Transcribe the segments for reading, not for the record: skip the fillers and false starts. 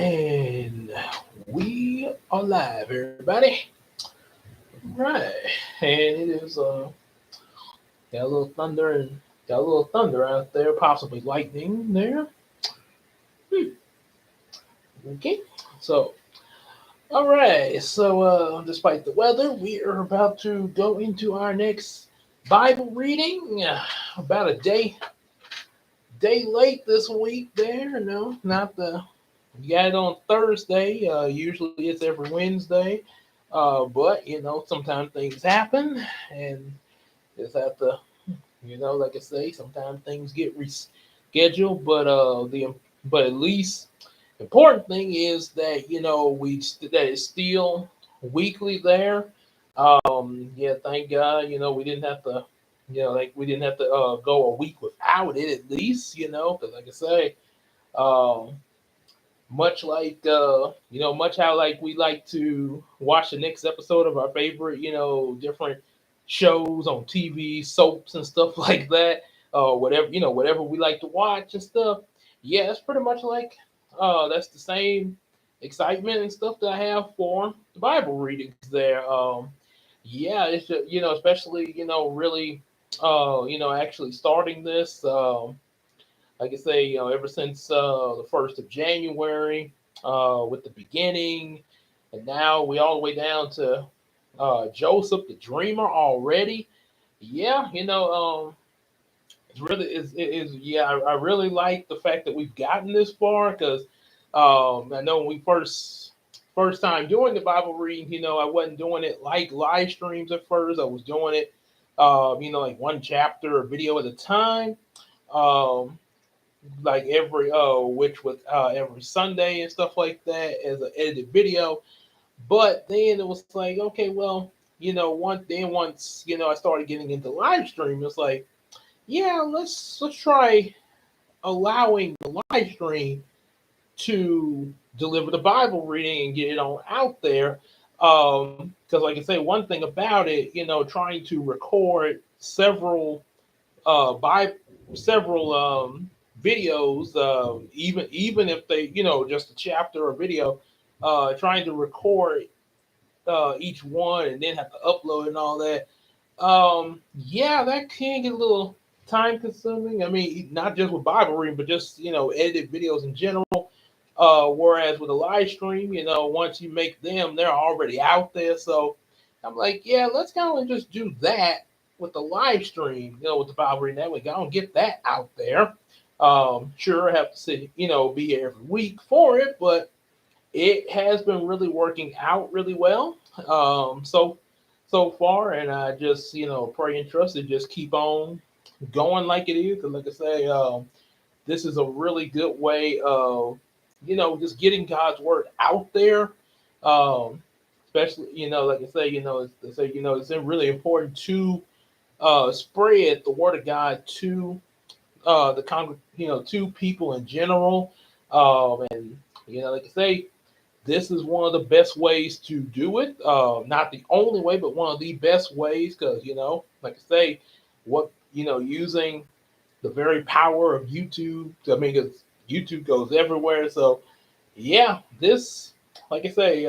And we are live, everybody. Right. And it is got a little thunder and got a little thunder out there, possibly lightning there. Hmm. Okay. So all right. So despite the weather, we are about to go into our next Bible reading. About a day late this week there, no, not the we got it on Thursday. Usually it's every Wednesday. But sometimes things happen and just have to, like I say, sometimes things get rescheduled. But at least important thing is that that it's still weekly there. Yeah, thank God. We didn't have to, like we didn't have to go a week without it at least. Because like I say, um, much like much how like we like to watch the next episode of our favorite different shows on TV, soaps and stuff like that. Whatever whatever we like to watch and stuff. Yeah, it's pretty much like that's the same excitement and stuff that I have for the Bible readings there. Yeah, it's just, especially really actually starting this. Like I say, ever since the 1st of January, with the beginning, and now we all the way down to Joseph the dreamer already. Yeah, it's really it is yeah. I really like the fact that we've gotten this far because I know when we first time doing the Bible reading, I wasn't doing it like live streams at first. I was doing it, like one chapter or video at a time. Um, like every which was every Sunday and stuff like that as an edited video. But then it was like, okay, well, once I started getting into live stream, it's like, yeah, let's try allowing the live stream to deliver the Bible reading and get it on out there. Because like I say, one thing about it, trying to record by several videos, even if they, just a chapter or video, trying to record each one and then have to upload and all that. Yeah, that can get a little time consuming. I mean, not just with Bible reading, but just edited videos in general. Whereas with a live stream, once you make them, they're already out there. So I'm like, yeah, let's kind of just do that with the live stream, with the Bible reading. That way, I don't get that out there. Sure, I have to sit, be here every week for it, but it has been really working out really well. So far, and I just pray and trust it just keep on going like it is. And like I say, this is a really good way of just getting God's word out there. Um, Especially like I say, it's really important to spread the word of God to to people in general. And like I say, this is one of the best ways to do it. Not the only way, but one of the best ways because like I say, what using the very power of YouTube. I mean, because YouTube goes everywhere. So yeah, this like I say,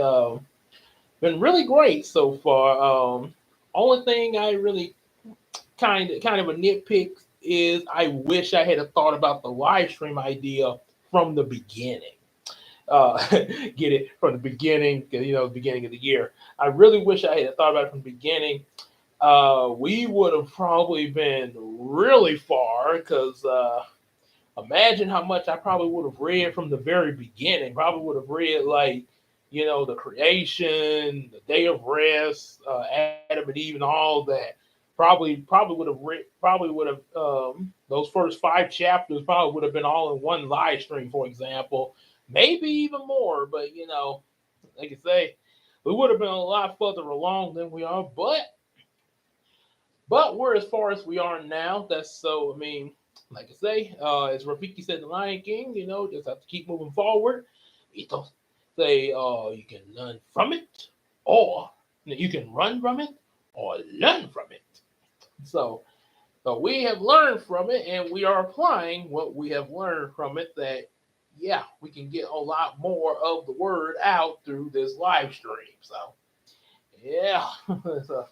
been really great so far. Only thing I really kind of a nitpick is I wish I had thought about the live stream idea from the beginning. Get it from the beginning, the beginning of the year. I really wish I had thought about it from the beginning. We would have probably been really far because imagine how much I probably would have read from the very beginning. Probably would have read like, the creation, the day of rest, Adam and Eve, and all that. Probably would have probably would have those first 5 chapters probably would have been all in one live stream, for example, maybe even more. But like I say, we would have been a lot further along than we are. But we're as far as we are now. That's so. I mean, like I say, as Rafiki said, the Lion King. Just have to keep moving forward. Ito say, you can learn from it, or you can run from it, or learn from it. So, so we have learned from it, and we are applying what we have learned from it. That yeah, we can get a lot more of the word out through this live stream. So yeah, so,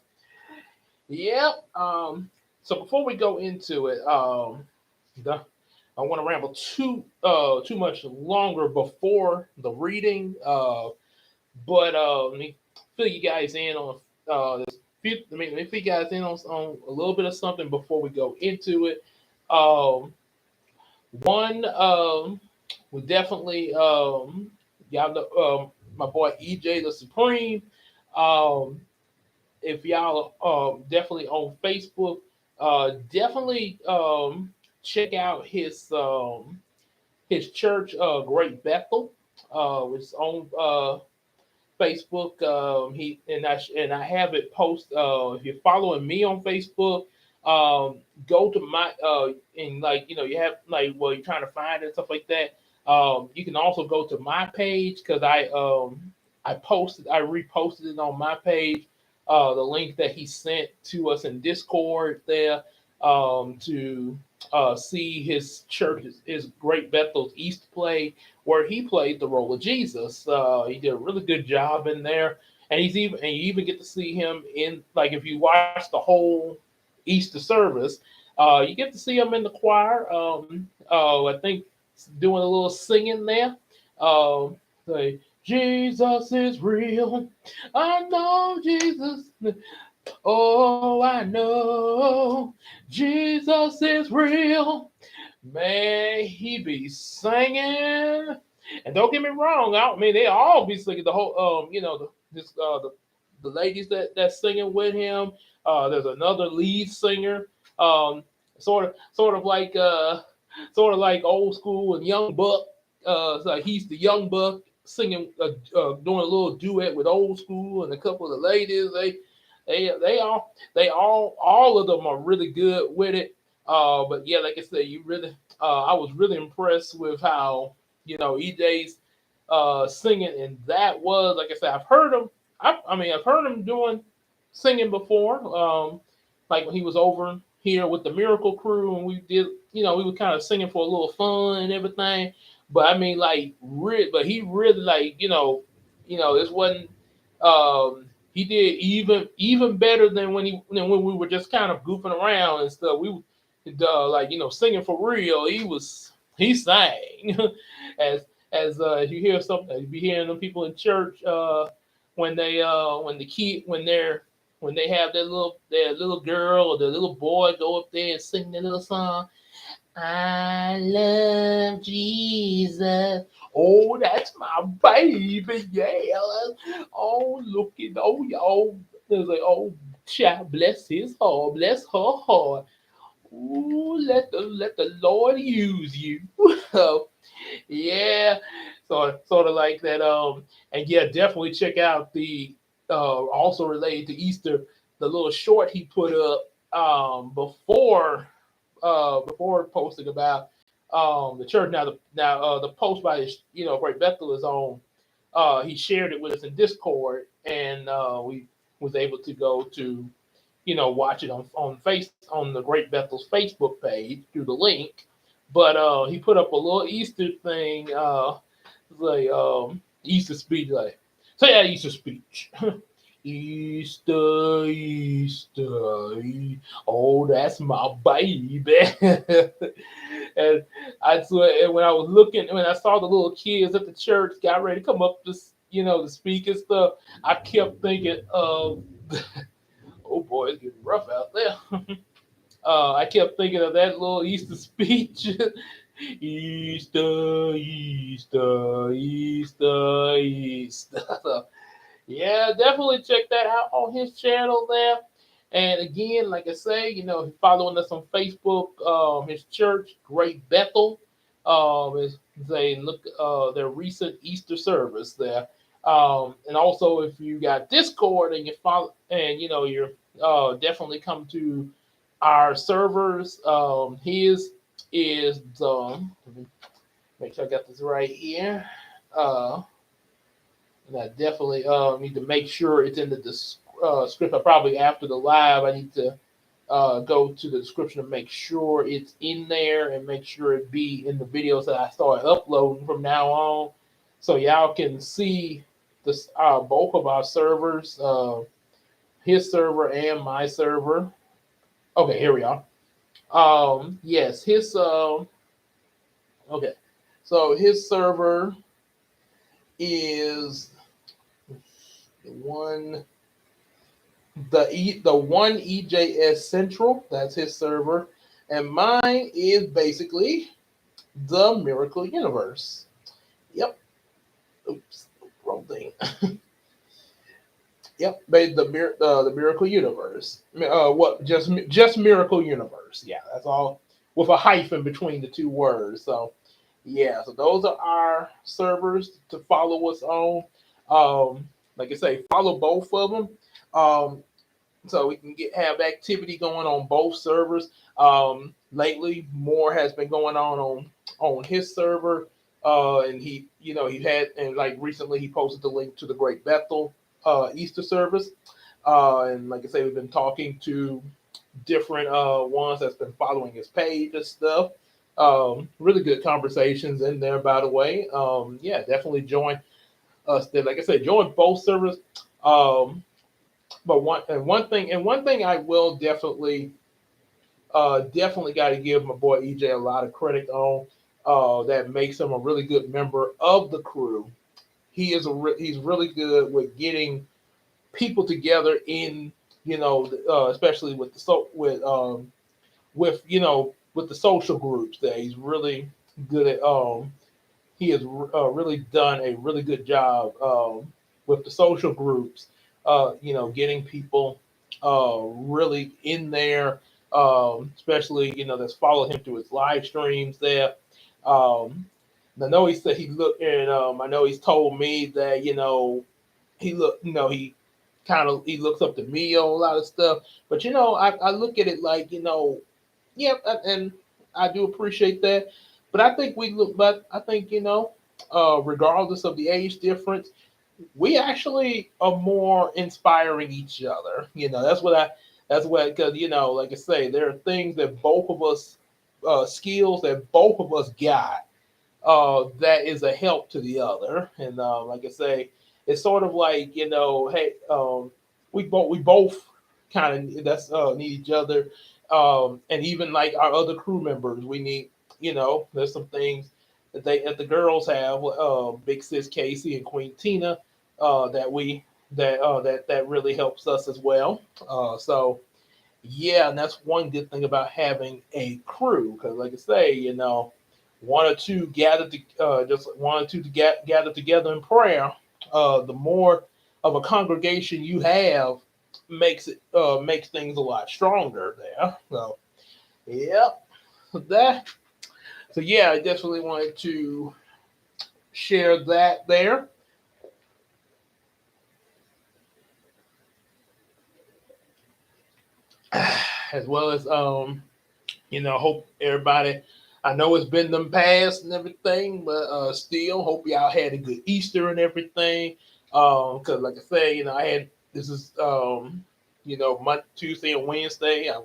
yep. So before we go into it, the, I want to ramble too much longer before the reading. But let me fill you guys in on let me fill you guys in on a little bit of something before we go into it. Um, one, we definitely y'all know my boy EJ the Supreme. Um, if y'all definitely on Facebook, definitely check out his church, Great Bethel. It's on Facebook. I have it post. If you're following me on Facebook, go to my and like you have like you're trying to find it and stuff like that. You can also go to my page because I reposted it on my page. The link that he sent to us in Discord there to see his church, his Great Bethel's East play where he played the role of Jesus. He did a really good job in there, and you even get to see him in like if you watch the whole Easter service, you get to see him in the choir. I think doing a little singing there. Say Jesus is real. I know Jesus. Oh, I know Jesus is real. Man, he be singing, and don't get me wrong. I mean, they all be singing the whole. The ladies that's singing with him. There's another lead singer. Um, sort of like old school and Young Buck. So he's the Young Buck singing, doing a little duet with old school and a couple of the ladies. All of them are really good with it. But yeah, like I said, I was really impressed with how EJ's singing, and that was like I said, I've heard him. I've heard him doing singing before. Like when he was over here with the Miracle Crew, and we were kind of singing for a little fun and everything. But I mean, but he really this wasn't. He did even better than when we were just kind of goofing around and stuff. We singing for real. He sang as you hear something, you be hearing them people in church when they have their little girl or their little boy go up there and sing their little song. I love Jesus. Oh, that's my baby. Yeah. Oh, look at y'all. There's like, oh, child, bless his heart, bless her heart. Ooh, let the Lord use you. So, yeah, sort of like that. And yeah, definitely check out the also related to Easter, the little short he put up before posting about the church. Now the post by his Great Bethel is on. He shared it with us in Discord, and we was able to go to watch it on the Great Bethel's Facebook page through the link. But he put up a little Easter thing, like Easter speech, like say that Easter speech. Easter, Easter, oh, that's my baby. And I swear, and when I saw the little kids at the church got ready to come up to speak and stuff, I kept thinking of, oh boy, it's getting rough out there. I kept thinking of that little Easter speech. Easter, Easter, Easter, Easter. So, yeah, definitely check that out on his channel there. And again, like I say, following us on Facebook, his church, Great Bethel, is they look their recent Easter service there. And also, if you got Discord and you follow, and you're definitely come to our servers. His is let me make sure I got this right here. And I definitely need to make sure it's in the script. Probably after the live, I need to go to the description and make sure it's in there and make sure it be in the videos that I started uploading from now on, so y'all can see this both of our servers, his server and my server. Okay, here we are. Yes, his okay, so his server is one the one EJS Central. That's his server, and mine is basically the Miracle Universe. Yep. Oops, wrong thing. Yep, the Miracle Universe. What? Just Miracle Universe. Yeah, that's all with a hyphen between the two words. So yeah, so those are our servers to follow us on. Like I say, follow both of them. Um, so we can have activity going on both servers. Lately, more has been going on his server, and he had, and like recently he posted the link to the Great Bethel Easter service, and like I say, we've been talking to different ones that's been following his page and stuff. Really good conversations in there, by the way. Yeah, definitely join us there. Like I said, join both servers. Um, but one thing I will definitely got to give my boy EJ a lot of credit on. That makes him a really good member of the crew. He's really good with getting people together in, especially with with the social groups. That he's really good at. He has really done a really good job with the social groups. Getting people really in there, especially that's followed him through his live streams there. Um, I know he said he looked, and I know he's told me that he look, he looks up to me on a lot of stuff. But I look at it like yeah, and I do appreciate that. But I think regardless of the age difference, we actually are more inspiring each other. That's what, because like I say, there are things that both of us, skills that both of us got, that is a help to the other. And like I say, it's sort of like hey, we both kind of that's need each other, and even like our other crew members, we need. There's some things that the girls have, Big Sis Casey and Queen Tina, that really helps us as well. So yeah, and that's one good thing about having a crew, because like I say, one or two just one or two to gather together in prayer, the more of a congregation you have, makes things a lot stronger there. So yeah, that. So yeah, I definitely wanted to share that there. As well as hope everybody. I know it's been them past and everything, but still hope y'all had a good Easter and everything. Because like I say, I had this is Monday, Tuesday, and Wednesday. I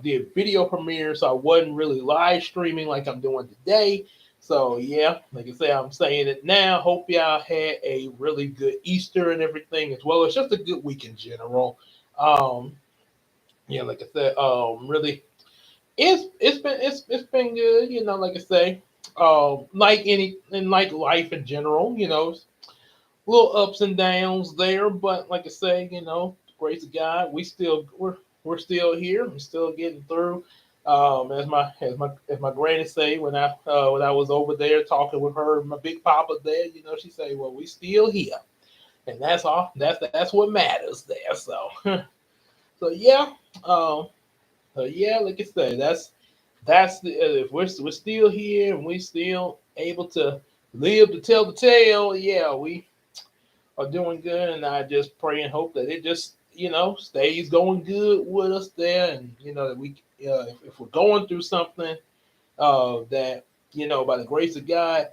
did video premiere, so I wasn't really live streaming like I'm doing today. So yeah, like I say, I'm saying it now. Hope y'all had a really good Easter and everything, as well as just a good week in general. Um, yeah, like I said, really, it's been good. Like I say, like any and like life in general, little ups and downs there, but like I say, grace of God, we're still here. We're still getting through. As my granny say, when I was over there talking with her, my big papa there, she say, well, we still here, and that's all. That's what matters there. So so yeah, yeah, like I say, that's the if we're still here and we still able to live to tell the tale. Yeah, we are doing good, and I just pray and hope that it just stays going good with us there, and that we if we're going through something, that by the grace of God,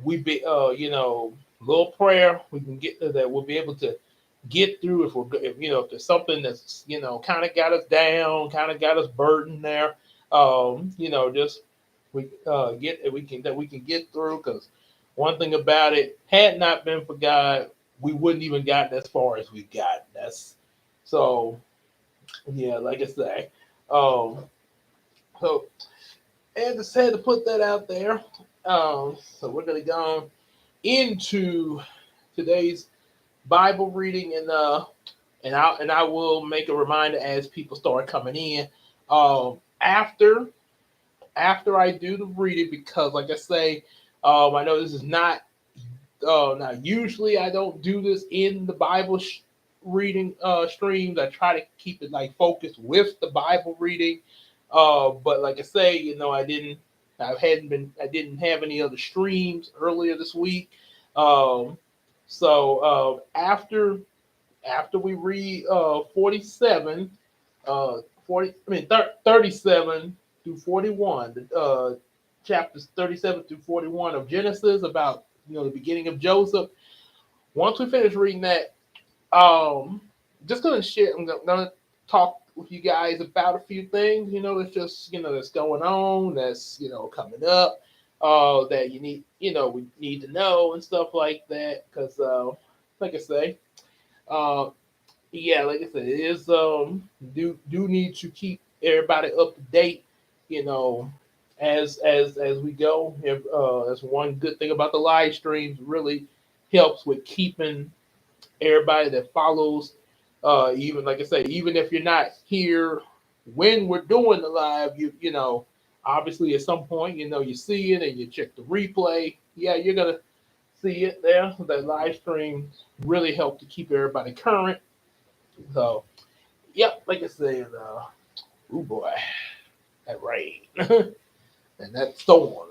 we be little prayer we can get that we'll be able to get through, if there's something that's kind of got us down, kind of got us burdened there, just we can get through. Because one thing about it, had not been for God, we wouldn't even gotten as far as we've gotten. That's so yeah, like I say, so and just had to put that out there. So we're gonna go into today's Bible reading, and I will make a reminder as people start coming in. After I do the reading, because like I say, I know this is not now usually I don't do this in the Bible reading streams. I try to keep it like focused with the Bible reading. But like I say, I didn't have any other streams earlier this week. Um, so after we read 47, 37 through 41, chapters 37 through 41 of Genesis, about the beginning of Joseph. Once we finish reading that, just gonna share. I'm gonna talk with you guys about a few things. That's just that's going on. That's coming up. That we need to know and stuff like that. Because, like I say, uh, yeah, like I said, it is do need to keep everybody up to date. You know, as we go. That's one good thing about the live streams. Really helps with keeping everybody that follows, even like I say, even if you're not here when we're doing the live, obviously at some point, you see it and you check the replay. Yeah, you're gonna see it there. So that live stream really help to keep everybody current. So, yep, like I said, oh boy, that rain and that storm.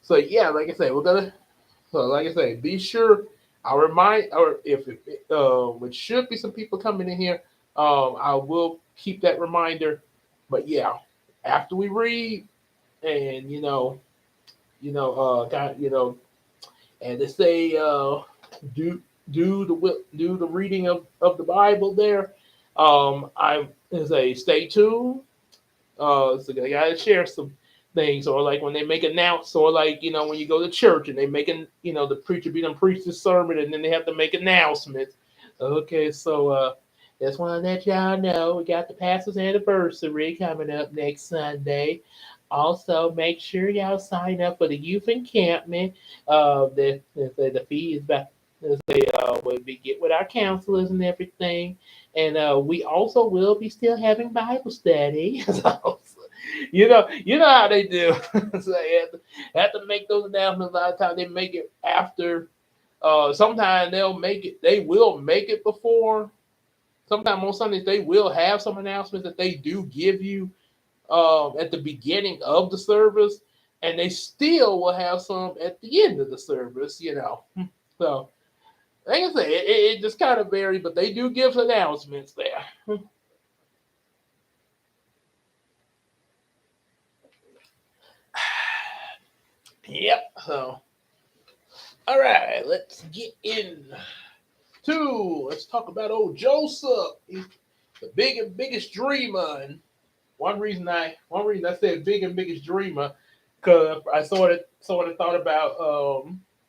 So yeah, like I said, we're gonna. So like I say, be sure. I'll remind, or if which should be some people coming in here. I will keep that reminder. But yeah, after we read, and kind and they say, do the reading of the Bible there. I say stay tuned. So I gotta share some things, or like when they make announce, or like when you go to church and they making the preacher be done preach the sermon, and then they have to make announcements. Okay, so just want to let y'all know we got the pastor's anniversary coming up next Sunday. Also, make sure y'all sign up for the youth encampment. The fee is about. We get with our counselors and everything, and we also will be still having Bible study. So, you know how they do. So they have to make those announcements. A lot of times they make it after. Sometimes they will make it before. Sometimes on Sundays they will have some announcements that they do give you at the beginning of the service, and they still will have some at the end of the service. So like I say, it just kind of varies, but they do give announcements there. Yep. So, all right, let's get in let's talk about old Joseph. He's the biggest dreamer, and one reason I said big and biggest dreamer, because I sort of thought about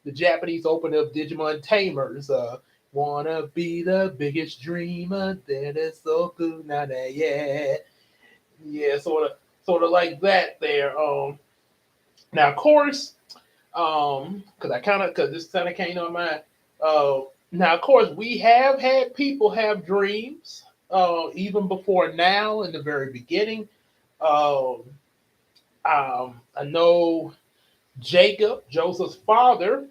the Japanese opening of Digimon Tamers. Wanna be the biggest dreamer that is so good now that yeah, sort of like that there. Now of course, because this kind of came on my now of course we have had people have dreams even before now in the very beginning. Um, I know Joseph's father,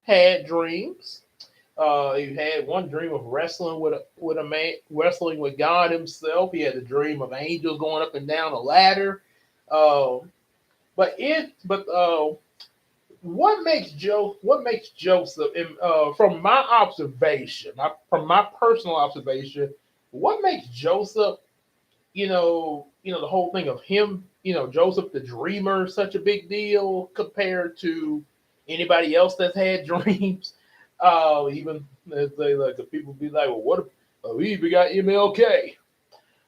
had dreams. He had one dream of wrestling with a man, wrestling with God Himself. He had a dream of angels going up and down a ladder. Um, but what makes Joseph, from my observation, from my personal observation, what makes Joseph, the whole thing of him, Joseph the dreamer, such a big deal compared to anybody else that's had dreams. Even as they like the people be like, well, what? We even got MLK.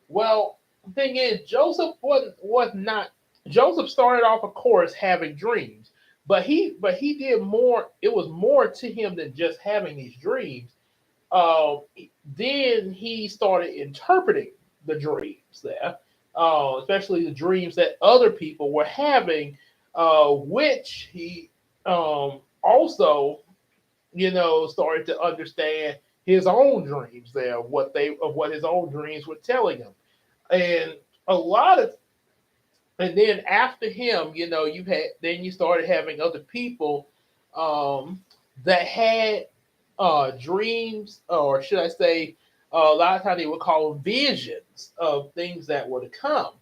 Well, the thing is, Joseph was not. Joseph started off, of course, having dreams, but he did more. It was more to him than just having these dreams. Uh, then he started interpreting the dreams there, especially the dreams that other people were having, which he also, started to understand his own dreams there, of what his own dreams were telling him, and a lot of and then after him, you started having other people um, that had dreams, or should I say, a lot of times they would call them visions of things that were to come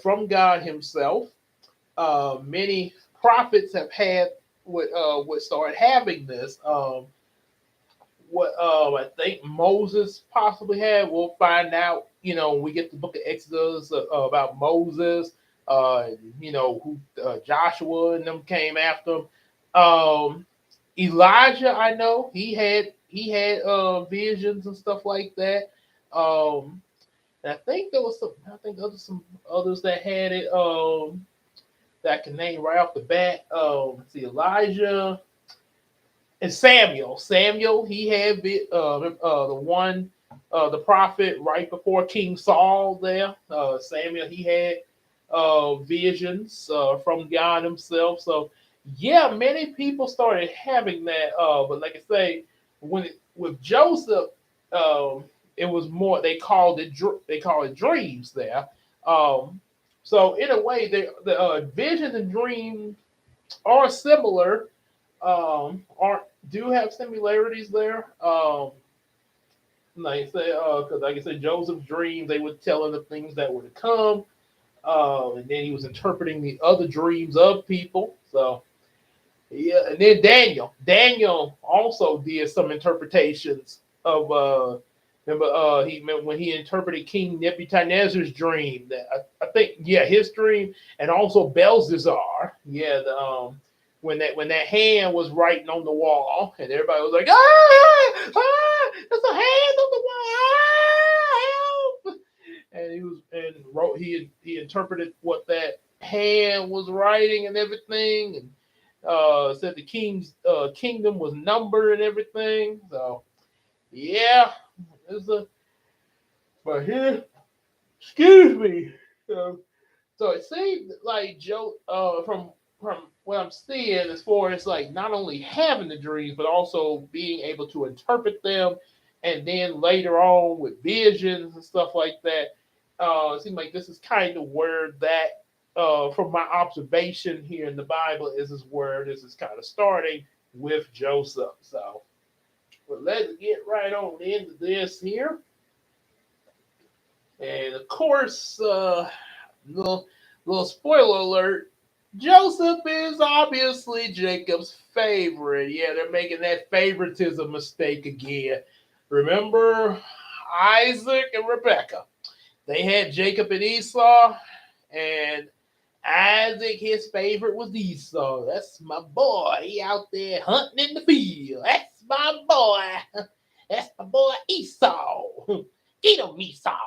from God Himself. Many prophets have had would start having this. What I think Moses possibly had. We'll find out, when we get the book of Exodus about Moses, who Joshua and them came after him. Elijah, I know he had visions and stuff like that. And I think there was some others that had it that I can name right off the bat. Let's see, Elijah. And Samuel, he had the one, the prophet right before King Saul. There, Samuel, he had visions from God Himself. So, yeah, many people started having that. But like I say, with Joseph, it was more. They call it dreams there. Um, so in a way, the visions and dreams are similar, are do have similarities there. Like I say, because like I said, Joseph's dreams, they would tell him the things that were to come, and then he was interpreting the other dreams of people. So yeah, and then Daniel also did some interpretations of. Remember, when he interpreted King Nebuchadnezzar's dream. That I think, yeah, his dream, and also Belshazzar. Yeah, when that hand was writing on the wall, and everybody was like, there's a hand on the wall, help! And he interpreted what that hand was writing and everything, and said the king's kingdom was numbered and everything. So yeah, it's a but here, excuse me. So, so it seems like Joe, from what I'm seeing, as far as like not only having the dreams, but also being able to interpret them, and then later on with visions and stuff like that. It seems like this is kind of where that, from my observation here in the Bible, is where this is kind of starting with Joseph. So, but let's get right on into this here. And of course, little little spoiler alert: Joseph is obviously Jacob's favorite. Yeah, they're making that favoritism mistake again. Remember Isaac and Rebecca? They had Jacob and Esau, and Isaac, his favorite was Esau. That's my boy. He out there hunting in the field. That's my boy. That's my boy Esau. Get him, Esau.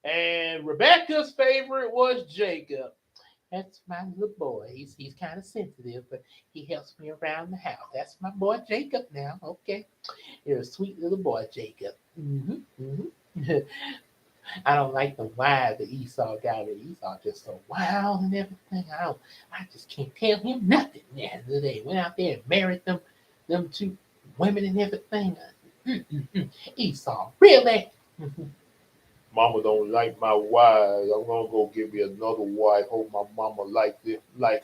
And Rebecca's favorite was Jacob. That's my little boy. He's kind of sensitive, but he helps me around the house. That's my boy Jacob now. Okay. You're a sweet little boy, Jacob. I don't like the wives that Esau got. Esau just so wild and everything. I just can't tell him nothing. Yeah, they went out there and married them two women and everything. Esau, really? Mama don't like my wife. I'm gonna go get me another wife. Hope my mama like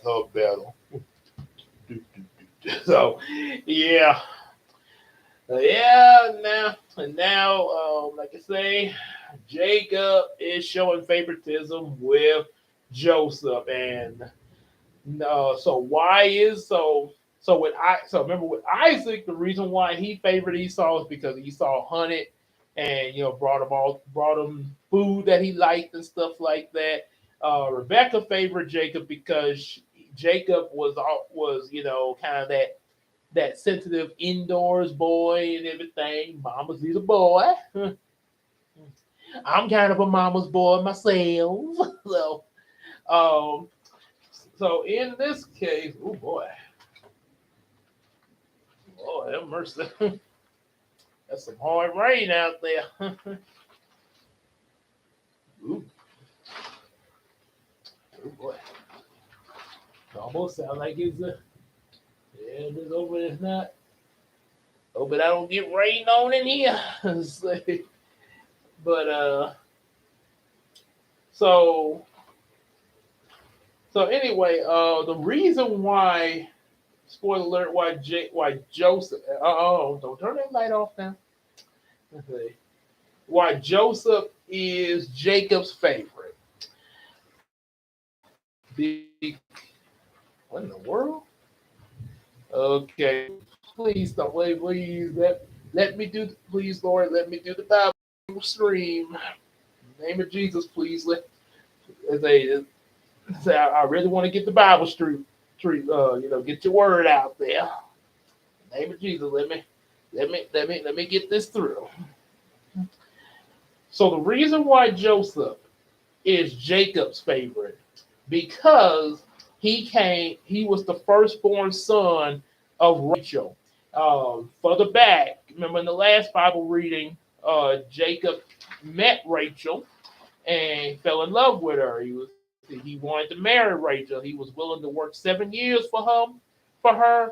her better. So, yeah, yeah. Now, like I say, Jacob is showing favoritism with Joseph, and so why is so? So remember with Isaac, the reason why he favored Esau is because Esau hunted and brought him food that he liked and stuff like that. Rebecca favored Jacob because Jacob was kind of that that sensitive indoors boy and everything. Mama's little boy. I'm kind of a mama's boy myself. So, um, so in this case, oh boy, Lord have mercy. That's some hard rain out there. Ooh, oh boy, it almost sounds like it's yeah, this over it's not. Oh, but I don't get rain on in here. But so so anyway, the reason why, spoiler alert, why Joseph, oh, don't turn that light off now. Okay. Why Joseph is Jacob's favorite. What in the world? Okay, please don't wait, please let me do, please Lord, let me do the Bible stream. In the name of Jesus, please say I really want to get the Bible get your word out there. In the name of Jesus, let me get this through. So the reason why Joseph is Jacob's favorite, because he was the firstborn son of Rachel. Further back, remember in the last Bible reading, Jacob met Rachel and fell in love with her. He wanted to marry Rachel. He was willing to work 7 years for her.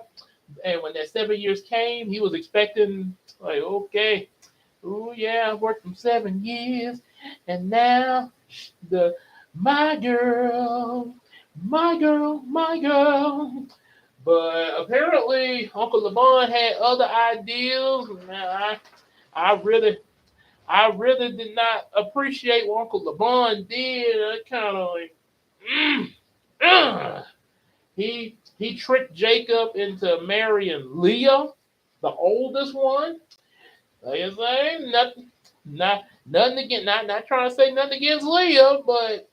And when that 7 years came, he was expecting, like, okay, oh yeah, I worked for 7 years, and now the my girl, my girl, my girl. But apparently, Uncle Lamont had other ideas. I really, I really did not appreciate what Uncle Lamont did. I kind of like, mm, uh. he tricked Jacob into marrying Leah, the oldest one. Like I say, nothing against, not trying to say nothing against Leah, but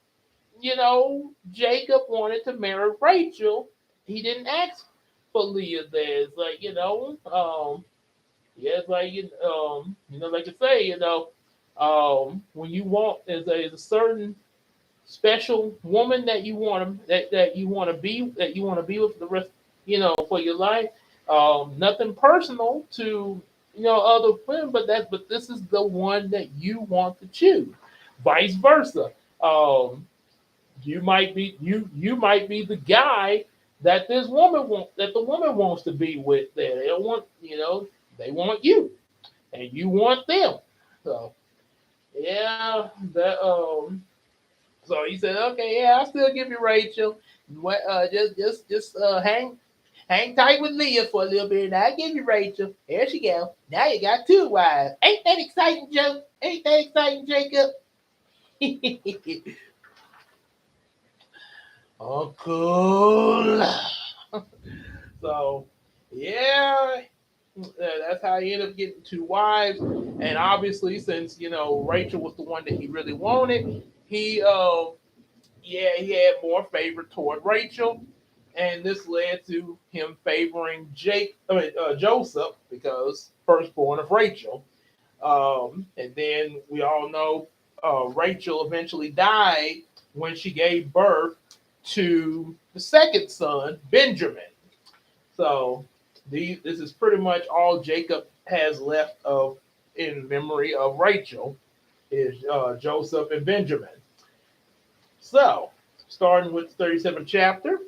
Jacob wanted to marry Rachel. He didn't ask for Leah there. It's like, yeah, it's like like I say, when you want, there's a certain special woman that you want to that you want to be with the rest, for your life. Nothing personal to other women, but this is the one that you want to choose. Vice versa. You might be the guy that the woman wants to be with. There, they don't want they want you, and you want them. So yeah, that So he said, okay, yeah, I'll still give you Rachel. Just hang tight with Leah for a little bit, and I'll give you Rachel. There she go. Now you got two wives. Ain't that exciting, Joe? Ain't that exciting, Jacob? Uncle. So, yeah, that's how he ended up getting two wives. And obviously, since Rachel was the one that he really wanted, he had more favor toward Rachel, and this led to him favoring Joseph, because firstborn of Rachel. And then we all know Rachel eventually died when she gave birth to the second son, Benjamin. So this is pretty much all Jacob has left of in memory of Rachel is Joseph and Benjamin. So, starting with the 37th chapter,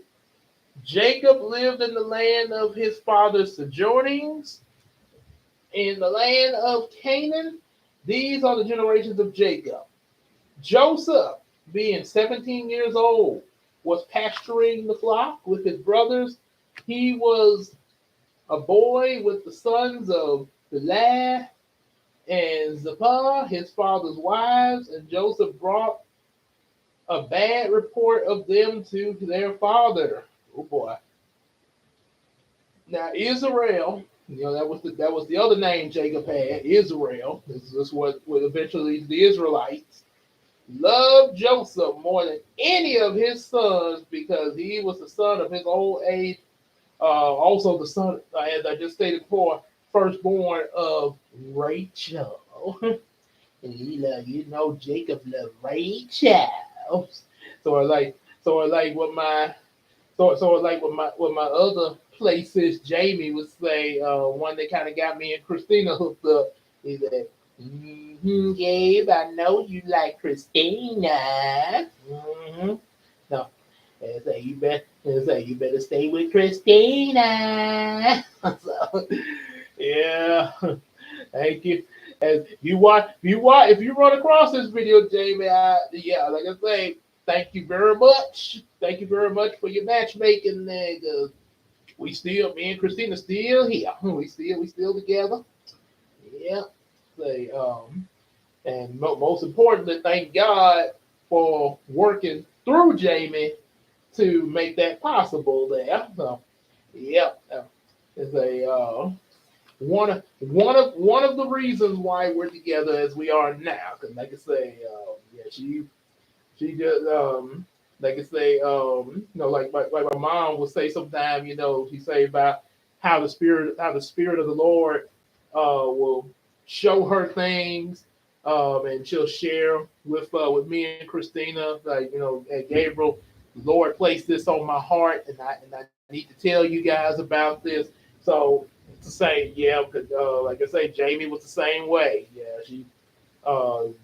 Jacob lived in the land of his father's sojournings in the land of Canaan. These are the generations of Jacob. Joseph, being 17 years old, was pasturing the flock with his brothers. He was a boy with the sons of Bilhah and Zilpah, his father's wives, and Joseph brought a bad report of them to their father. Oh boy. Now Israel, that was the other name Jacob had, Israel. This is what would eventually lead to the Israelites. Loved Joseph more than any of his sons because he was the son of his old age, Also the son, as I just stated before, firstborn of Rachel. And Jacob loved Rachel. So I like, so I like what my, so I like what my other places. Jamie would say, one that kind of got me and Christina hooked up. He said, Gabe, I know you like Christina. No, you better stay with Christina. So, yeah. Thank you. As if you run across this video, Jamie, yeah, like I say, thank you very much. Thank you very much for your matchmaking there. Me and Christina still here. We still together. Yeah. Say, and most importantly, thank God for working through Jamie to make that possible there. So, yeah, it's a one of the reasons why we're together as we are now. Because, like I say, yeah, she just like I say, like my mom would say sometimes, she say about how the spirit of the Lord will show her things, and she'll share with me and Christina, like and Gabriel, the Lord placed this on my heart, and I need to tell you guys about this. So to say, yeah, like I say, Jamie was the same way. Yeah, she was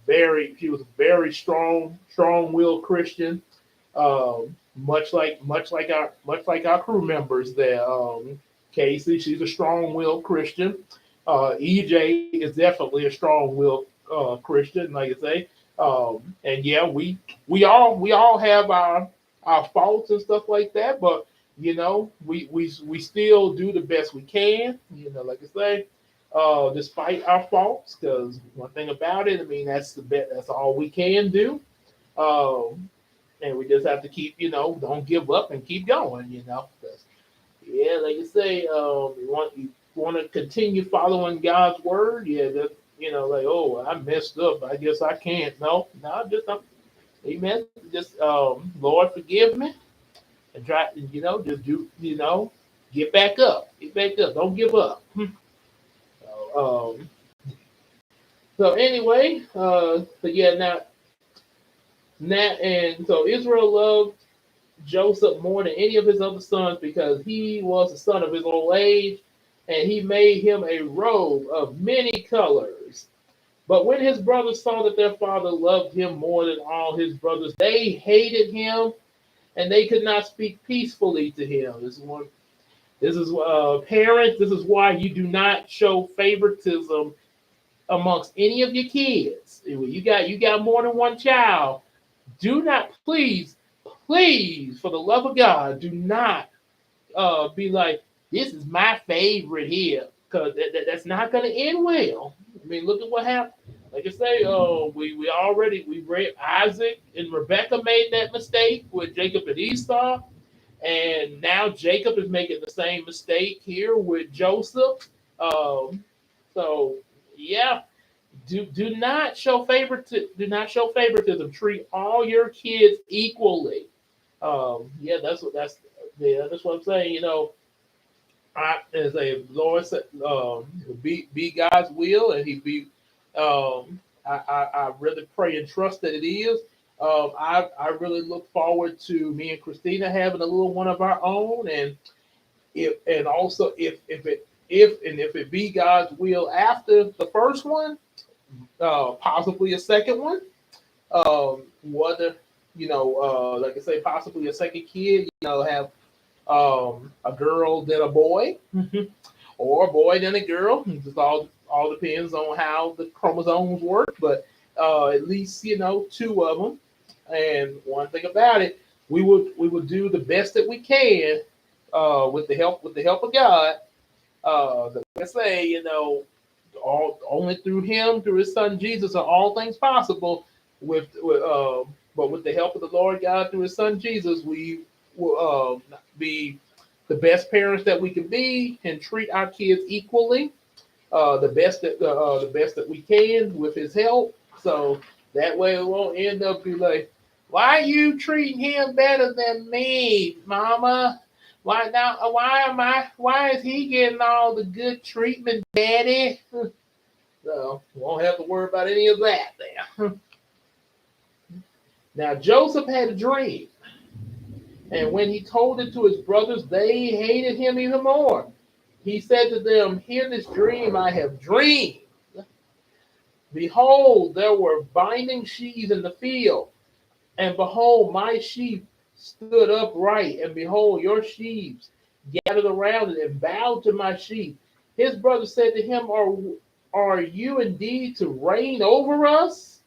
a very strong-willed Christian. Much like our crew members there. Casey, she's a strong-willed Christian. EJ is definitely a strong-willed Christian, like I say. And yeah, we all have our faults and stuff like that, but we still do the best we can. Like I say, despite our faults, because one thing about it, I mean, that's the best. That's all we can do. And we just have to keep, don't give up and keep going. 'Cause, yeah, like you say, you want to continue following God's word. Yeah, that like, oh, I messed up. I guess I can't. No, just amen. Just Lord, forgive me, and try, just do, get back up, Don't give up. So, so anyway, but yeah, and so Israel loved Joseph more than any of his other sons because he was the son of his old age, and he made him a robe of many colors. But when his brothers saw that their father loved him more than all his brothers, they hated him, and they could not speak peacefully to him. This is parents. This is why you do not show favoritism amongst any of your kids. You got more than one child. Do not, please, for the love of God, do not be like, this is my favorite here, because that's not going to end well. I mean, look at what happened. Like I say, we read Isaac and Rebecca made that mistake with Jacob and Esau, and now Jacob is making the same mistake here with Joseph. Um, so yeah, do not show favoritism. Treat all your kids equally. Yeah, that's what I'm saying. As a Lord said, be God's will, and He be. I really pray and trust that it is. I really look forward to me and Christina having a little one of our own, and also if it be God's will after the first one, possibly a second one. Whether like I say, possibly a second kid. Have a girl then a boy, or a boy then a girl. It just all depends on how the chromosomes work, but at least two of them. And one thing about it, we would do the best that we can with the help of God. Like I say, only through Him, through His Son Jesus, are all things possible. But with the help of the Lord God through His Son Jesus, we will be the best parents that we can be and treat our kids equally, the best that we can with His help. So that way it won't end up be like, why are you treating him better than me, Mama? Why is he getting all the good treatment, Daddy? So won't have to worry about any of that there. Now Joseph had a dream, and when he told it to his brothers, they hated him even more. He said to them, "Hear this dream I have dreamed. Behold, there were binding sheaves in the field, and behold, my sheep stood upright, and behold, your sheaves gathered around it and bowed to my sheep." His brothers said to him, Are you indeed to reign over us?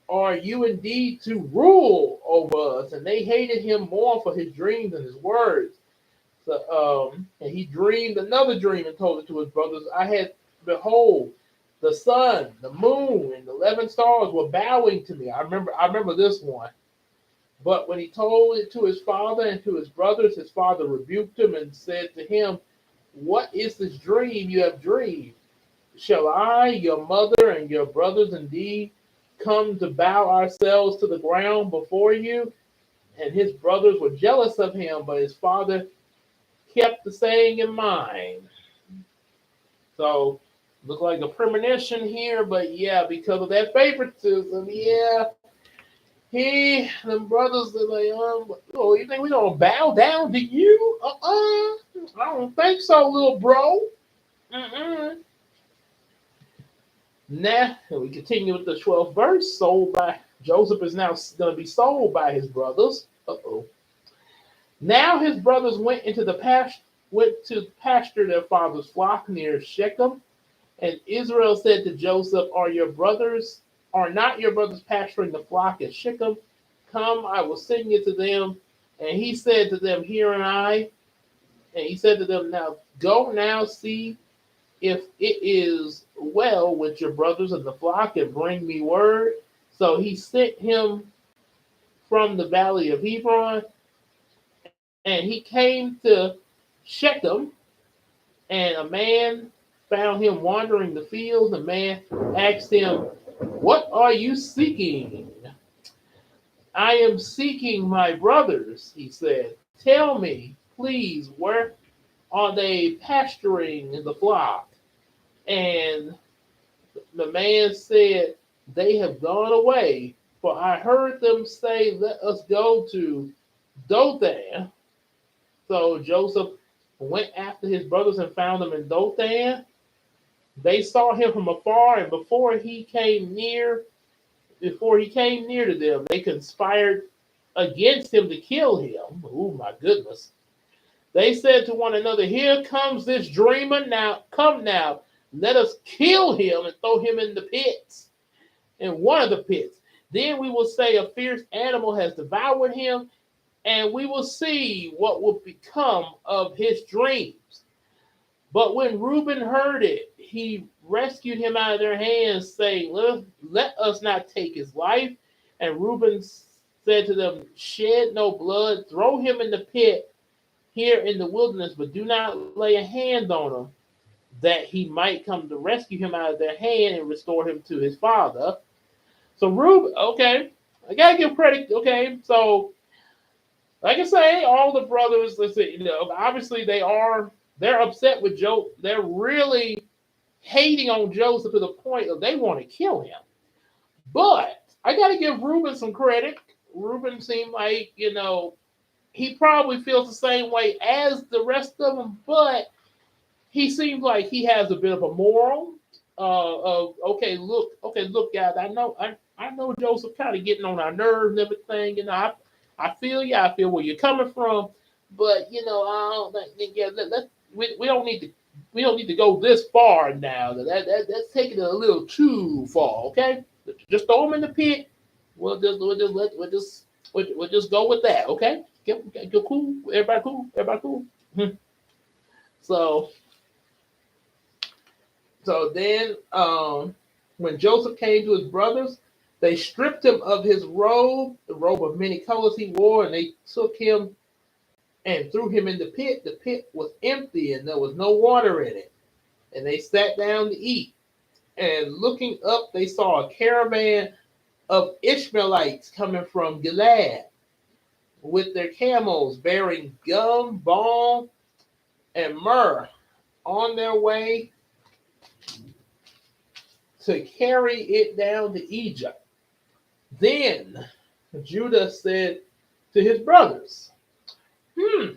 Are you indeed to rule over us? And they hated him more for his dreams and his words. And he dreamed another dream and told it to his brothers. I had, behold, the sun, the moon, and the 11 stars were bowing to me. I remember this one. But when he told it to his father and to his brothers, his father rebuked him and said to him, "What is this dream you have dreamed? Shall I, your mother, and your brothers indeed come to bow ourselves to the ground before you?" And his brothers were jealous of him, but his father kept the saying in mind. So, look like a premonition here, but yeah, because of that favoritism, yeah, the brothers are like, oh, you think we gonna bow down to you? I don't think so, little bro. Mm-mm. Now we continue with the 12th verse. Sold by Joseph is now going to be sold by his brothers. Now his brothers went to pasture their father's flock near Shechem, and Israel said to Joseph, Are not your brothers pasturing the flock at Shechem? Come, I will send you to them. And he said to them, Here am I. And he said to them, Now go now, see if it is well with your brothers of the flock, and bring me word. So he sent him from the valley of Hebron, and he came to Shechem, and a man found him wandering the fields. The man asked him, What are you seeking? I am seeking my brothers, he said. Tell me, please, where are they pasturing the flock? And the man said, They have gone away, for I heard them say, Let us go to Dothan. So Joseph went after his brothers and found them in Dothan. They saw him from afar, and before he came near to them, they conspired against him to kill him. Oh my goodness. They said to one another, Here comes this dreamer. Now, come now, let us kill him and throw him in the pits, in one of the pits. Then we will say a fierce animal has devoured him, and we will see what will become of his dreams. But when Reuben heard it, he rescued him out of their hands, saying, Let us not take his life. And Reuben said to them, Shed no blood, throw him in the pit here in the wilderness, but do not lay a hand on him, that he might come to rescue him out of their hand and restore him to his father. So Reuben, okay, I gotta give credit. Okay, so like I say, all the brothers, let's see, obviously they're upset with Joe. They're really hating on Joseph to the point of they want to kill him. But I got to give Reuben some credit. Reuben seemed like, he probably feels the same way as the rest of them, but he seems like he has a bit of a moral of look, guys. I know Joseph kind of getting on our nerves and everything. I feel you. I feel where you're coming from, but I don't think, we don't need to go this far now. That's taking it a little too far. Okay, just throw them in the pit. We'll just go with that. Okay, get cool. Everybody cool. Everybody cool. So then, when Joseph came to his brothers, they stripped him of his robe, the robe of many colors he wore, and they took him and threw him in the pit. The pit was empty, and there was no water in it. And they sat down to eat. And looking up, they saw a caravan of Ishmaelites coming from Gilead. with their camels bearing gum, balm, and myrrh on their way to carry it down to Egypt. Then Judah said to his brothers, Hmm,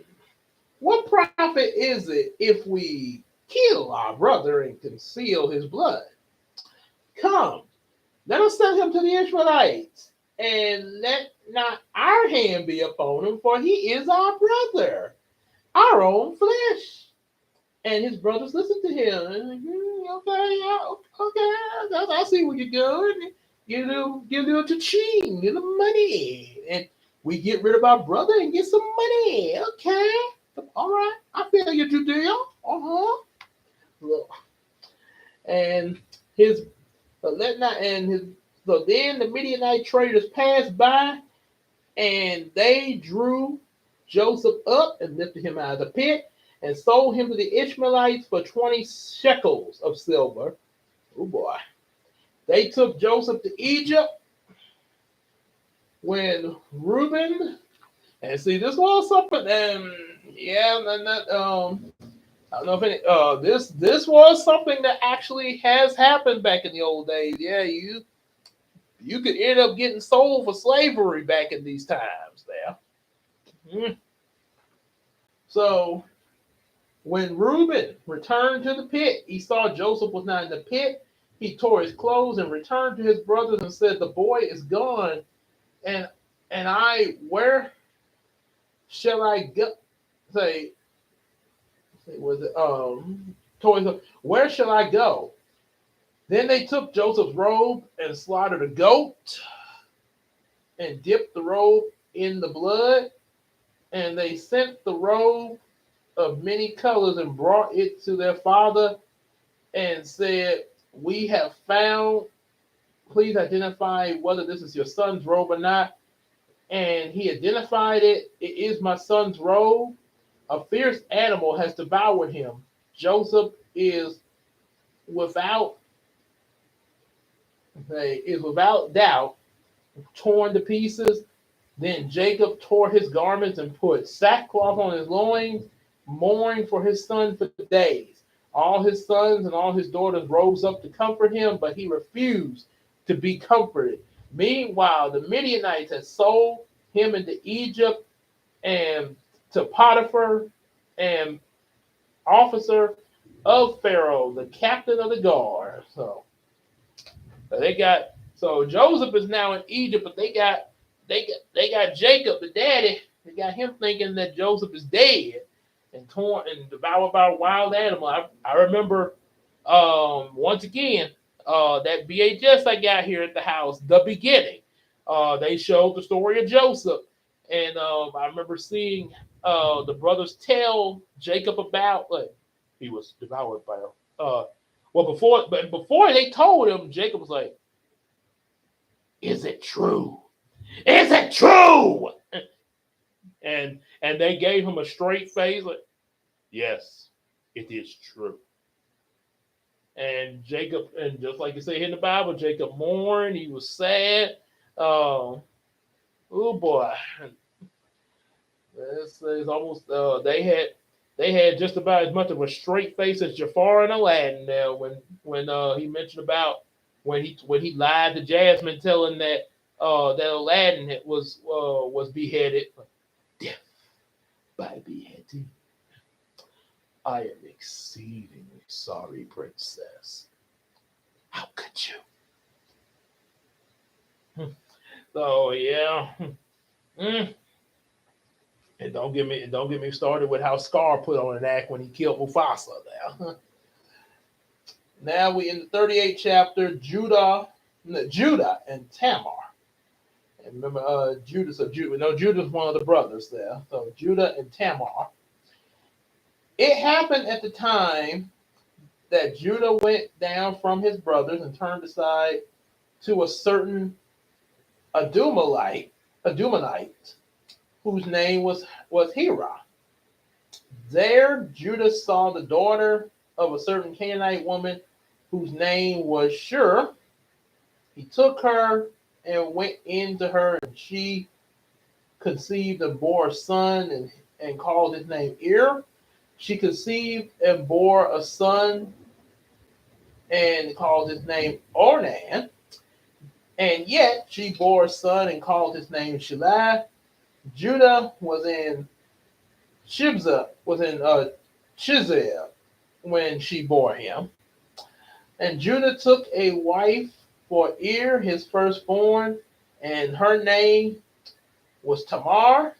what profit is it if we kill our brother and conceal his blood? Come, let us send him to the Ishmaelites, and let not our hand be upon him, for he is our brother, our own flesh. And his brothers listened to him. And, okay, yeah, okay, I see what you're doing. Give it to Ching, get the money. And we get rid of our brother and get some money. Okay. All right. I feel you, Judea. Uh-huh. And his let not and his so then the Midianite traders passed by, and they drew Joseph up and lifted him out of the pit and sold him to the Ishmaelites for 20 shekels of silver. Oh boy. They took Joseph to Egypt when Reuben, and see, this was something, and yeah, I don't know if this was something that actually has happened back in the old days. Yeah, you could end up getting sold for slavery back in these times there. Mm. So when Reuben returned to the pit, he saw Joseph was not in the pit. He tore his clothes and returned to his brothers and said, "The boy is gone, and where shall I go?" Say, was it towards the, where shall I go? Then they took Joseph's robe and slaughtered a goat and dipped the robe in the blood, and they sent the robe of many colors and brought it to their father and said, "We have found, please identify whether this is your son's robe or not." And he identified it. "It is my son's robe. A fierce animal has devoured him. Joseph without is without doubt torn to pieces." Then Jacob tore his garments and put sackcloth on his loins, mourning for his son for days. All his sons and all his daughters rose up to comfort him, but he refused to be comforted. Meanwhile, the Midianites had sold him into Egypt and to Potiphar, an officer of Pharaoh, the captain of the guard. So Joseph is now in Egypt, but they got Jacob, the daddy. They got him thinking that Joseph is dead and torn and devoured by a wild animal. I remember once again that VHS I got here at the house, the beginning. They showed the story of Joseph, and I remember seeing the brothers tell Jacob about he was devoured by a. Before they told him, Jacob was like, "Is it true? Is it true?" And they gave him a straight face, like, "Yes, it is true." And Jacob, and just like you say in the Bible, Jacob mourned. He was sad. Oh boy, it's almost they had just about as much of a straight face as Jafar and Aladdin there when he mentioned about when he lied to Jasmine, telling that that Aladdin was beheaded. Death by beheading. I am exceedingly sorry, princess. How could you? So yeah. Mm. And don't get me started with how Scar put on an act when he killed Mufasa there. Now we in the 38th chapter, Judah and Tamar. And remember Judah's one of the brothers there. So Judah and Tamar. It happened at the time that Judah went down from his brothers and turned aside to a certain Adulamite, whose name was Hira. There Judah saw the daughter of a certain Canaanite woman whose name was Shur. He took her and went into her, and she conceived and bore a son and called his name Ir. She conceived and bore a son and called his name Ornan. And yet she bore a son and called his name Shelah. Judah was in Chizah when she bore him. And Judah took a wife for Ir, his firstborn, and her name was Tamar.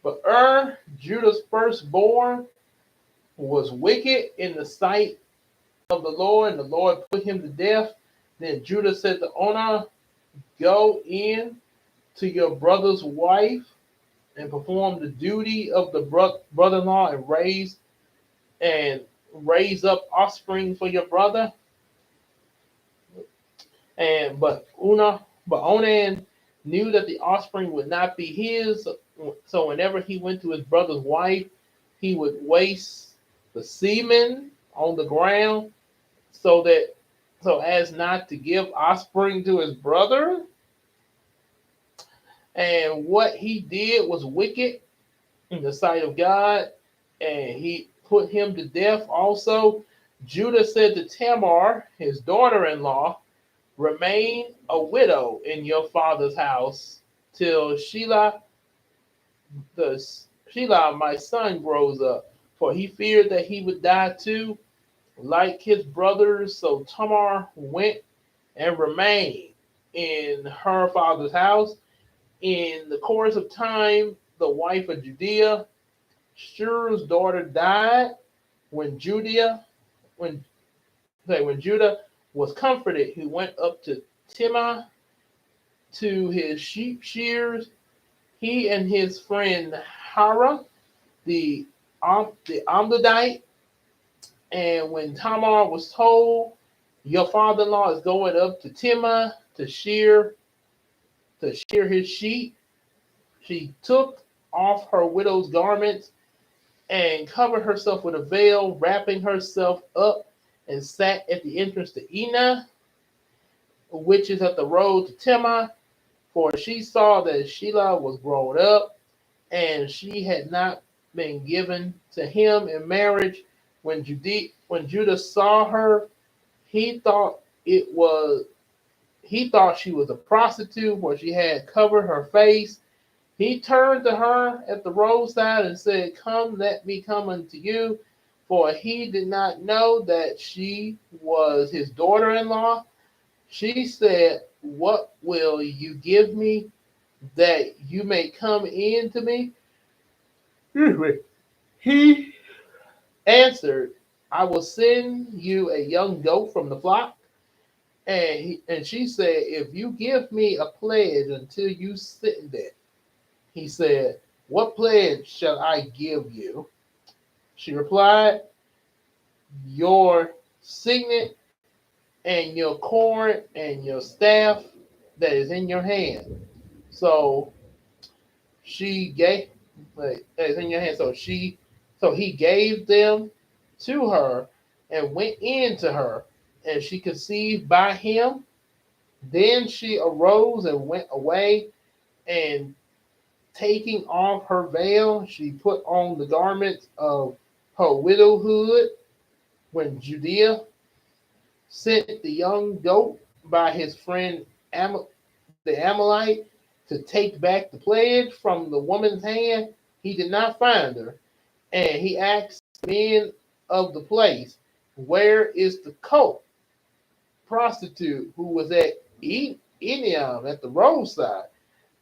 But Judah's firstborn, was wicked in the sight of the Lord, and the Lord put him to death. Then Judah said to Onan, go in to your brother's wife and perform the duty of the brother-in-law and raise up offspring for your brother. But Onan knew that the offspring would not be his, so whenever he went to his brother's wife, he would waste the semen on the ground so as not to give offspring to his brother. And what he did was wicked in the sight of God, and he put him to death also. Judah said to Tamar, his daughter-in-law, remain a widow in your father's house till Shelah, my son, grows up. For he feared that he would die too, like his brothers. So Tamar went and remained in her father's house. In the course of time, the wife of Judea, Shur's daughter, died. When Judah was comforted, he went up to Timnah to his sheep shears, he and his friend Hara, the Amdadite. And when Tamar was told, your father-in-law is going up to Timnah to shear his sheep, she took off her widow's garments and covered herself with a veil, wrapping herself up, and sat at the entrance to Enah, which is at the road to Timnah, for she saw that Shelah was grown up, and she had not been given to him in marriage. When Judah saw her, he thought she was a prostitute, for she had covered her face. He turned to her at the roadside and said, come, let me come unto you. For he did not know that she was his daughter-in-law. She said, what will you give me that you may come in to me? He answered, I will send you a young goat from the flock. And she said, if you give me a pledge until you sit there. He said, what pledge shall I give you? She replied, your signet and your cord and your staff that is in your hand. So she gave that is in your hand. So he gave them to her and went in to her, and she conceived by him. Then she arose and went away, and taking off her veil, she put on the garments of her widowhood. When Judah sent the young goat by his friend the Amalite to take back the pledge from the woman's hand, he did not find her. And he asked the men of the place, where is the cult prostitute who was at Eniam at the roadside?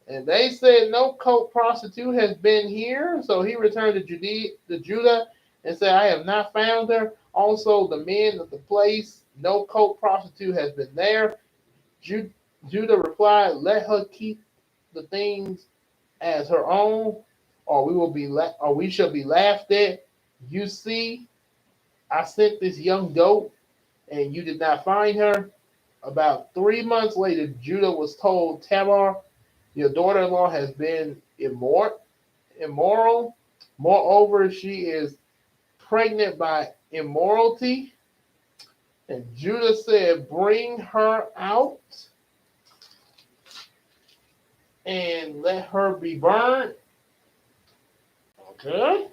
And they said, no cult prostitute has been here. So he returned to Judah and said, I have not found her. Also, the men of the place, no cult prostitute has been there. Judah replied, let her keep the things as her own, or we shall be laughed at. You see, I sent this young goat, and you did not find her. About 3 months later, Judah was told, Tamar, your daughter-in-law has been immoral. Moreover, she is pregnant by immorality. And Judah said, bring her out. and let her be burned. Okay.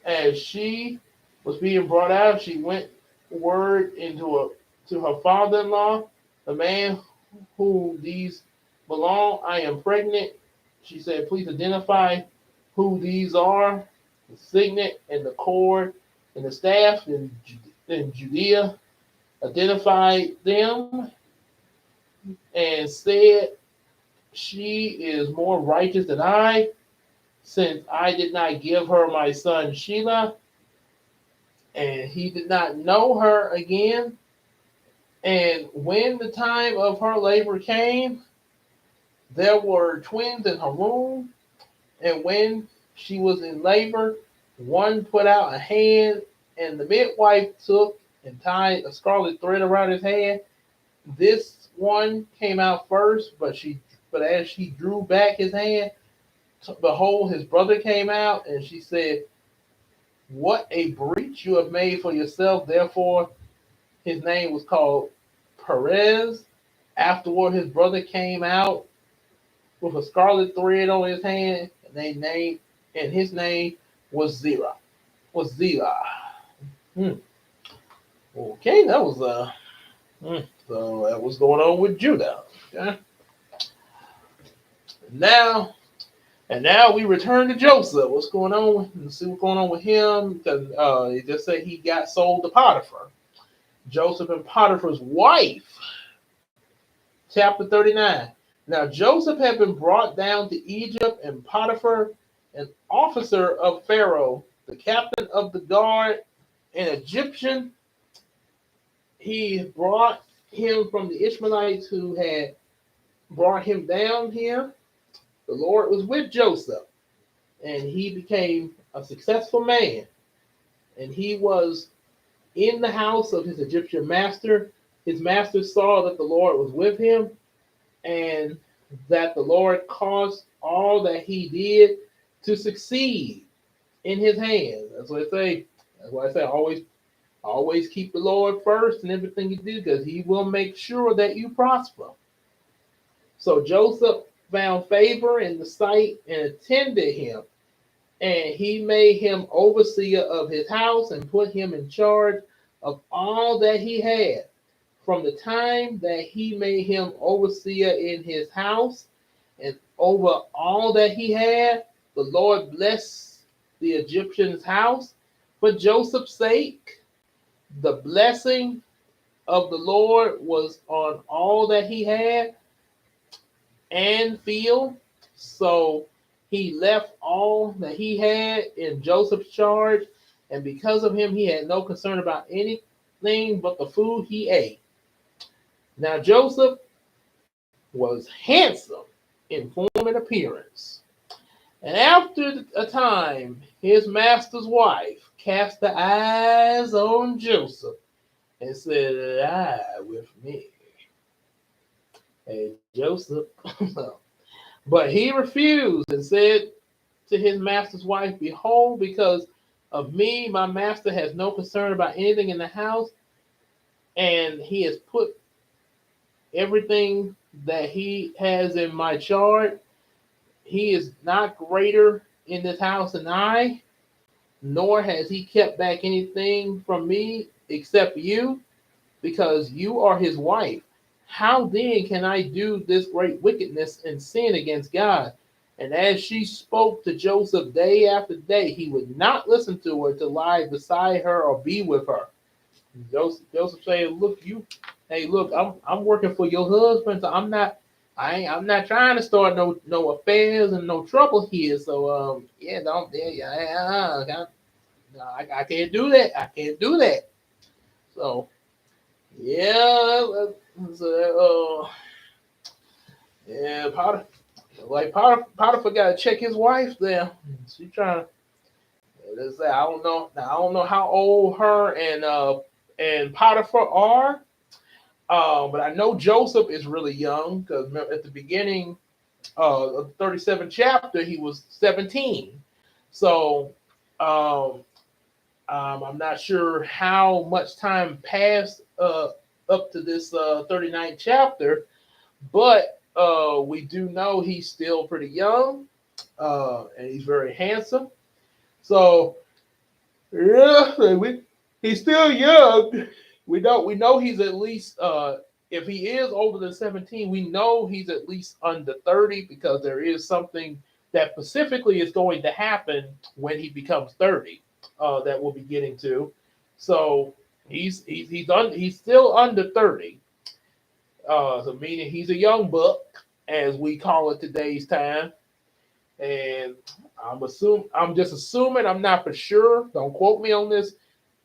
As she was being brought out, she went word to her father-in-law, the man who these belong. I am pregnant. She said, please identify who these are. The signet and the cord and the staff in Judea identified them and said, she is more righteous than I, since I did not give her my son Sheila, and he did not know her again. And when the time of her labor came, there were twins in her womb. And when she was in labor, one put out a hand, and the midwife took and tied a scarlet thread around his hand. This one came out first, but as she drew back his hand, behold, his brother came out, and she said, what a breach you have made for yourself. Therefore, his name was called Perez. Afterward, his brother came out with a scarlet thread on his hand, and his name was Zerah. Was Zerah. Hmm. Okay, that was so that was going on with Judah. Okay. Now we return to Joseph. What's going on? Let's see what's going on with him, because he just said he got sold to Potiphar. Joseph and Potiphar's wife. Chapter 39. Now Joseph had been brought down to Egypt, and Potiphar, an officer of Pharaoh, the captain of the guard, an Egyptian, he brought him from the Ishmaelites who had brought him down here. The Lord was with Joseph, and he became a successful man. And he was in the house of his Egyptian master. His master saw that the Lord was with him, and that the Lord caused all that he did to succeed in his hands. That's what I say. That's why I say always keep the Lord first in everything you do, because he will make sure that you prosper. So Joseph found favor in the sight and attended him, and he made him overseer of his house and put him in charge of all that he had. From the time that he made him overseer in his house and over all that he had, the Lord blessed the Egyptian's house for Joseph's sake. The blessing of the Lord was on all that he had and field. So he left all that he had in Joseph's charge, and because of him, he had no concern about anything but the food he ate. Now Joseph was handsome in form and appearance. And after a time, his master's wife cast her eyes on Joseph and said, "Lie with me." Hey, Joseph. But he refused and said to his master's wife, behold, because of me, my master has no concern about anything in the house, and he has put everything that he has in my charge. He is not greater in this house than I, nor has he kept back anything from me except you, because you are his wife. How then can I do this great wickedness and sin against God? And as she spoke to Joseph day after day, he would not listen to her to lie beside her or be with her. Joseph said, look, I'm working for your husband, so I'm not trying to start no affairs and no trouble here. So I can't do that. I can't do that. So yeah, so yeah, Potiphar got to check his wife there. She trying to say, I don't know. Now I don't know how old her and Potiphar are. But I know Joseph is really young, because at the beginning of the 37th chapter, he was 17. So I'm not sure how much time passed up to this 39th chapter, but we do know he's still pretty young, and he's very handsome. So yeah, he's still young. We know he's at least if he is older than 17, we know he's at least under 30 because there is something that specifically is going to happen when he becomes 30 that we'll be getting to. So he's still under 30. So meaning he's a young buck, as we call it today's time. And I'm just assuming, I'm not for sure. Don't quote me on this.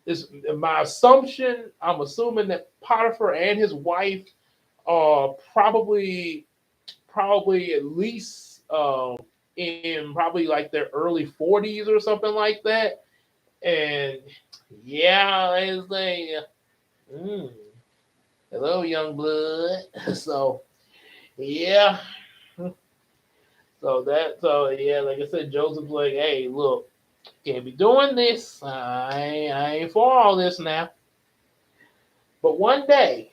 This my assumption. I'm assuming that Potiphar and his wife are probably at least in probably like their early 40s or something like that. And yeah, it's like, mm, hello, young blood. So yeah, so yeah, like I said, Joseph's like, hey, look, can't be doing this. I ain't for all this now. But one day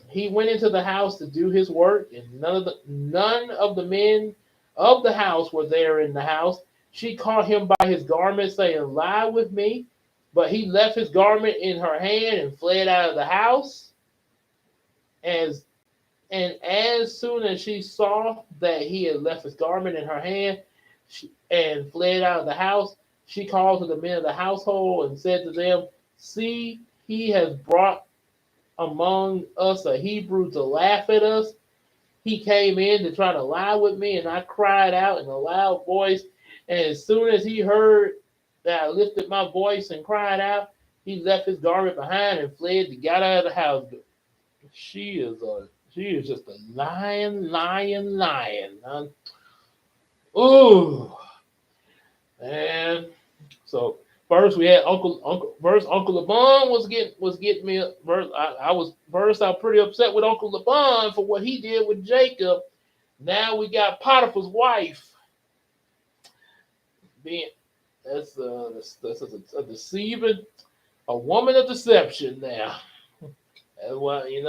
he went into the house to do his work, and none of the men of the house were there in the house. She caught him by his garment, saying, lie with me. But he left his garment in her hand and fled out of the house. As And as soon as she saw that he had left his garment in her hand and fled out of the house, she called to the men of the household and said to them, see, he has brought among us a Hebrew to laugh at us. He came in to try to lie with me, and I cried out in a loud voice. And as soon as he heard that I lifted my voice and cried out, he left his garment behind and fled to get out of the house. She is just a lion. Ooh, man. So first we had Uncle Laban was getting me. First I was pretty upset with Uncle Laban for what he did with Jacob. Now we got Potiphar's wife being that's a deceiving, a woman of deception now. Well, and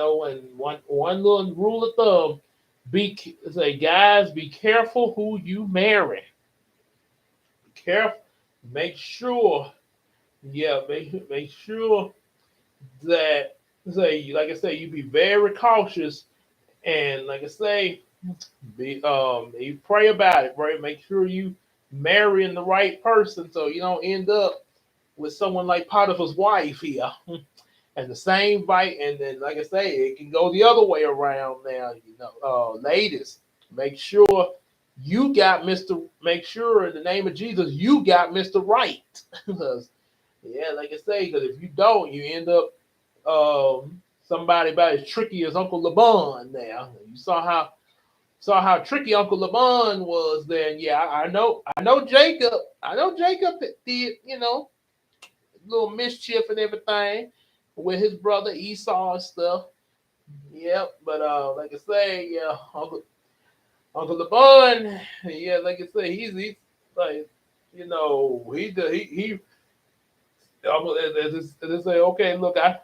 one little rule of thumb: guys, be careful who you marry. Be careful. Make sure, yeah, make sure that like I say, you be very cautious, and like I say, you pray about it, right? Make sure you marrying the right person, so you don't end up with someone like Potiphar's wife here. And the same bite, and then like I say, it can go the other way around now. Ladies, make sure make sure in the name of Jesus you got Mr. Right. Because yeah, like I say, because if you don't, you end up somebody about as tricky as Uncle Laban. Now you saw how tricky Uncle Laban was. Then yeah, I know Jacob. I know Jacob did little mischief and everything with his brother Esau and stuff. Yep, but like I say, yeah, Uncle Laban, yeah, like I say, he's like, he they say, okay, look, I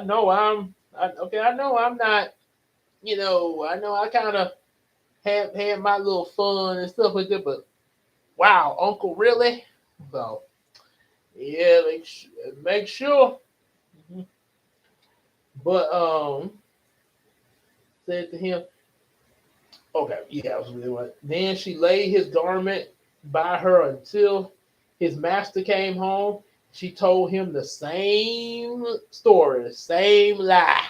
know I'm not, I know I kind of had my little fun and stuff like that, but wow, Uncle, really? So yeah, make sure. But said to him, okay, yeah, I was really right. Then she laid his garment by her until his master came home. She told him the same story, the same lie,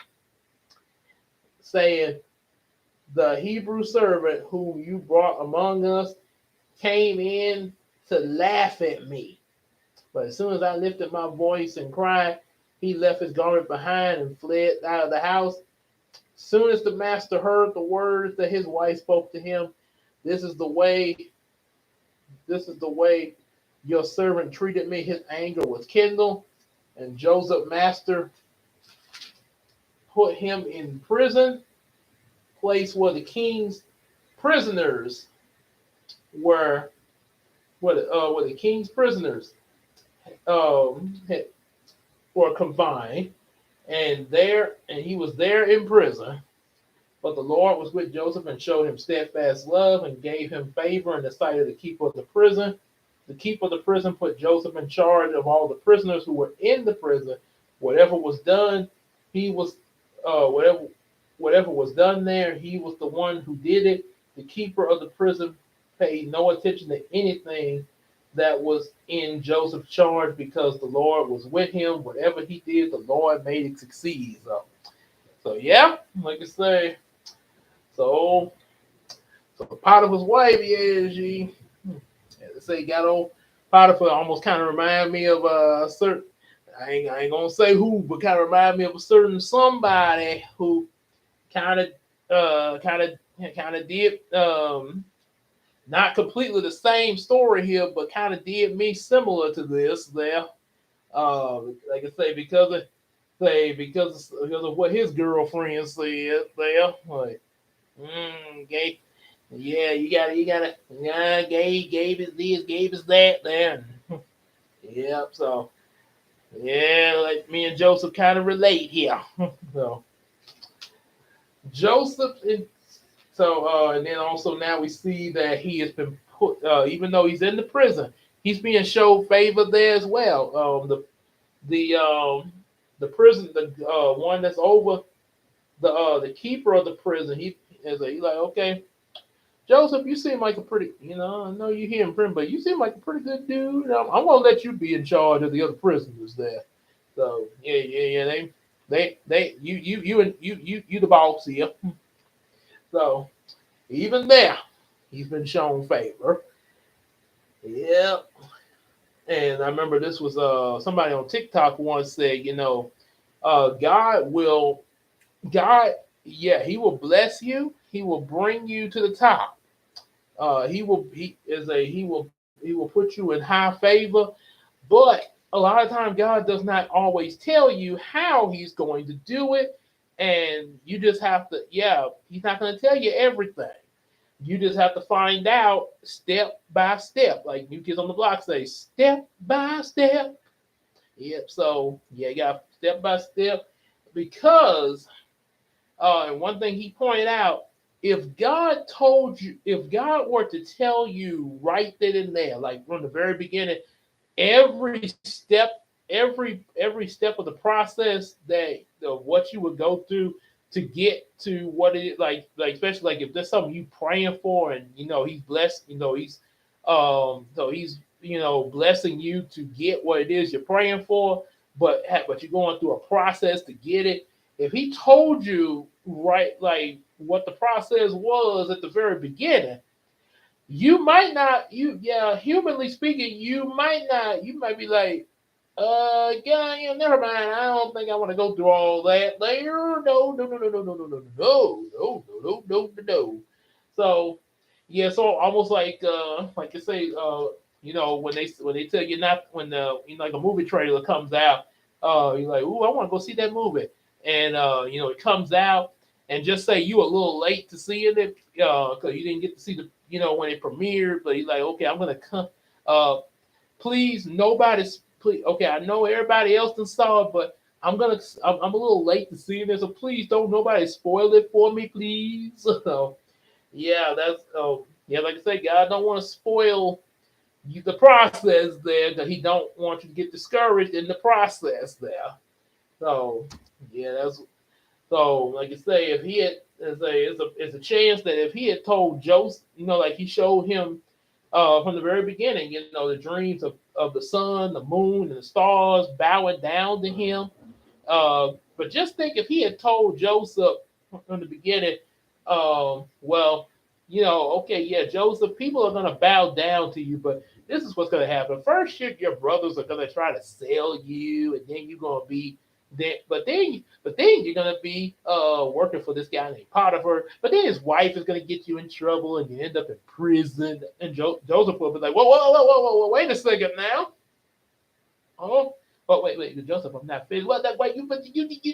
saying, the Hebrew servant whom you brought among us came in to laugh at me. But as soon as I lifted my voice and cried, he left his garment behind and fled out of the house. Soon as the master heard the words that his wife spoke to him, this is the way, this is the way your servant treated me. His anger was kindled, and Joseph master put him in prison, place where the king's prisoners were, where the king's prisoners had, were confined, and he was there in prison. But the Lord was with Joseph and showed him steadfast love and gave him favor in the sight of the keeper of the prison. The keeper of the prison put Joseph in charge of all the prisoners who were in the prison. Whatever was done, he was whatever was done there, he was the one who did it. The keeper of the prison paid no attention to anything that was in Joseph's charge because the Lord was with him. Whatever he did, the Lord made it succeed. So yeah, like I say, so Potiphar's wife, yeah, she, as I say, got on Potiphar. Almost kind of remind me of a certain. I ain't gonna say who, but kind of remind me of a certain somebody who kind of did not completely the same story here, but kind of did me similar to this there. Like I say, because of what his girlfriend said there, like, gay, yeah, you gotta, yeah, gave us this, gave us that, there. Yep. So yeah, like me and Joseph kind of relate here. So Joseph, and then also now we see that he has been put, even though he's in the prison, he's being showed favor there as well. The the prison, the one that's over the keeper of the prison, he's like, okay, Joseph, you seem like a pretty, I know you're here in prison, but you seem like a pretty good dude. I'm gonna let you be in charge of the other prisoners there. So yeah, you the boss here. So even there, he's been shown favor. Yeah. And I remember this was somebody on TikTok once said, God will God, yeah, he will bless you. He will bring you to the top. He will put you in high favor, but a lot of times God does not always tell you how he's going to do it, and you just have to, yeah, he's not going to tell you everything. You just have to find out step by step, like New Kids on the Block say, step by step. Yep. So yeah, you got step by step because and one thing he pointed out, if God were to tell you right then and there, like from the very beginning, every step, every step of the process that of what you would go through to get to what it is, like especially like if there's something you praying for and he's blessed, he's blessing you to get what it is you're praying for, but you're going through a process to get it. If he told you right, like what the process was at the very beginning, you might not, humanly speaking, you might be like, yeah, never mind. I don't think I want to go through all that there. No. So yeah, so almost like you say, when they tell you not when the like a movie trailer comes out, you're like, ooh, I want to go see that movie, and it comes out, and just say you a little late to seeing it, because you didn't get to see the when it premiered, but you're like, okay, I'm gonna come. Please, nobody's. Please, okay, I know everybody else done saw it, but I'm a little late to see this, so please don't nobody spoil it for me, please. So yeah, like I said, God don't want to spoil the process there because He don't want you to get discouraged in the process there. So yeah, that's so. Like I say, if He had, it's a chance that if He had told Joseph, like He showed him from the very beginning, the dreams of the sun, the moon, and the stars bowing down to Him. But just think if He had told Joseph from the beginning, well, okay, yeah, Joseph, people are going to bow down to you, but this is what's going to happen. First, your brothers are going to try to sell you, and then you're going to be then you're gonna be working for this guy named Potiphar. But then his wife is gonna get you in trouble, and you end up in prison. And Joseph will be like, whoa, wait a second now. Oh, but wait, Joseph, I'm not finished. What? Wait, you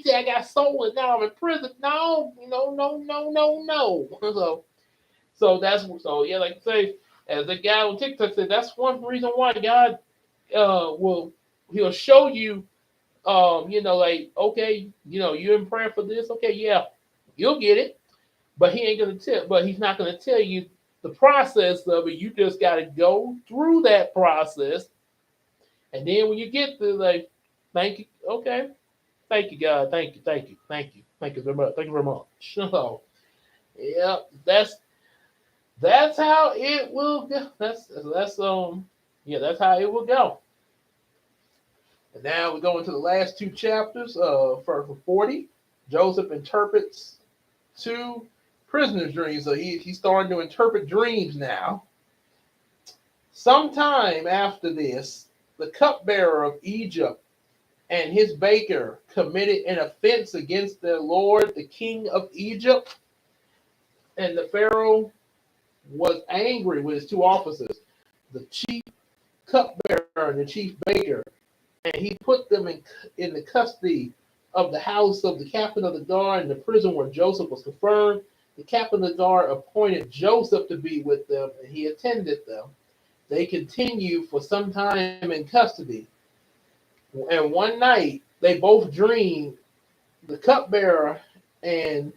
say I got sold and now I'm in prison? No. So yeah, like I say, as the guy on TikTok said, that's one reason why God he'll show you like, okay, you're in prayer for this. Okay, yeah, you'll get it. But he ain't gonna tell. But he's not gonna tell you the process of it. You just got to go through that process, and then when you get to like, thank you, okay, thank you, God, thank you very much, thank you very much. So, yeah, that's how it will go. That's how it will go. And now we go into the last two chapters. For 40, Joseph interprets two prisoners' dreams. So he's starting to interpret dreams now. Sometime after this, the cupbearer of Egypt and his baker committed an offense against their lord, the king of Egypt. And the Pharaoh was angry with his two officers, the chief cupbearer and the chief baker, and he put them in the custody of the house of the captain of the guard in the prison where Joseph was confirmed. The captain of the guard appointed Joseph to be with them, and he attended them. They continued for some time in custody. And one night, they both dreamed, the cupbearer and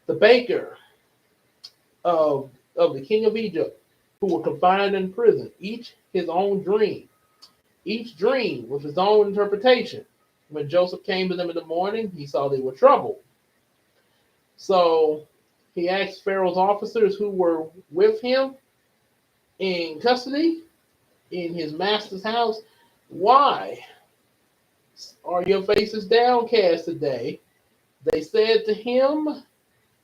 the baker of the king of Egypt, who were confined in prison, each his own dream. Each dream with his own interpretation. When Joseph came to them in the morning, he saw they were troubled. So he asked Pharaoh's officers who were with him in custody in his master's house, "Why are your faces downcast today?" They said to him,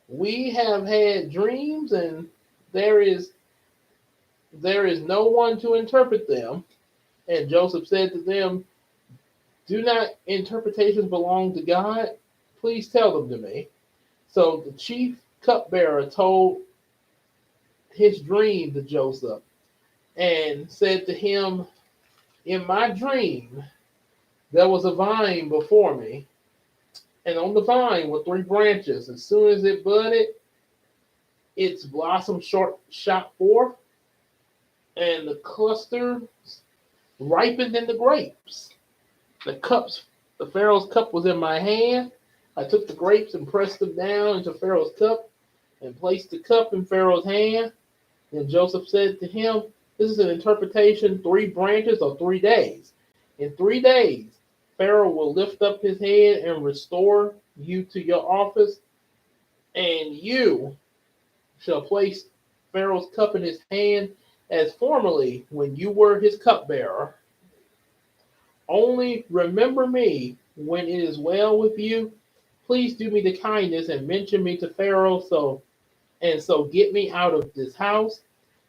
"We have had dreams, and there is no one to interpret them." And Joseph said to them, "Do not interpretations belong to God? Please tell them to me." So the chief cupbearer told his dream to Joseph and said to him, "In my dream, there was a vine before me, and on the vine were three branches. As soon as it budded, its blossom shot forth, and the clusters ripened into grapes. The Pharaoh's cup was in my hand. I took the grapes and pressed them down into Pharaoh's cup and placed the cup in Pharaoh's hand." Then Joseph said to him, "This is an interpretation, 3 branches or 3 days. In 3 days, Pharaoh will lift up his head and restore you to your office, and you shall place Pharaoh's cup in his hand as formerly when you were his cupbearer. Only remember me when it is well with you. Please do me the kindness and mention me to Pharaoh, so get me out of this house,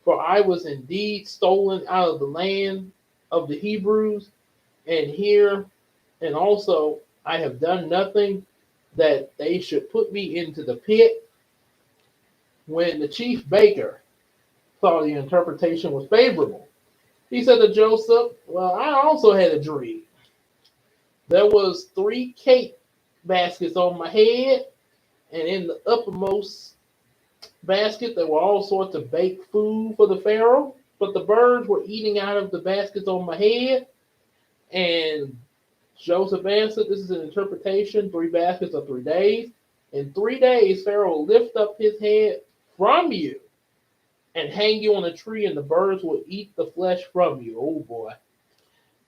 for I was indeed stolen out of the land of the Hebrews, and also I have done nothing that they should put me into the pit." When the chief baker thought the interpretation was favorable, he said to Joseph, "Well, I also had a dream. There was 3 cake baskets on my head, and in the uppermost basket there were all sorts of baked food for the Pharaoh, but the birds were eating out of the baskets on my head." And Joseph answered, "This is an interpretation, 3 baskets of 3 days. In 3 days, Pharaoh will lift up his head from you and hang you on a tree, and the birds will eat the flesh from you." Oh boy.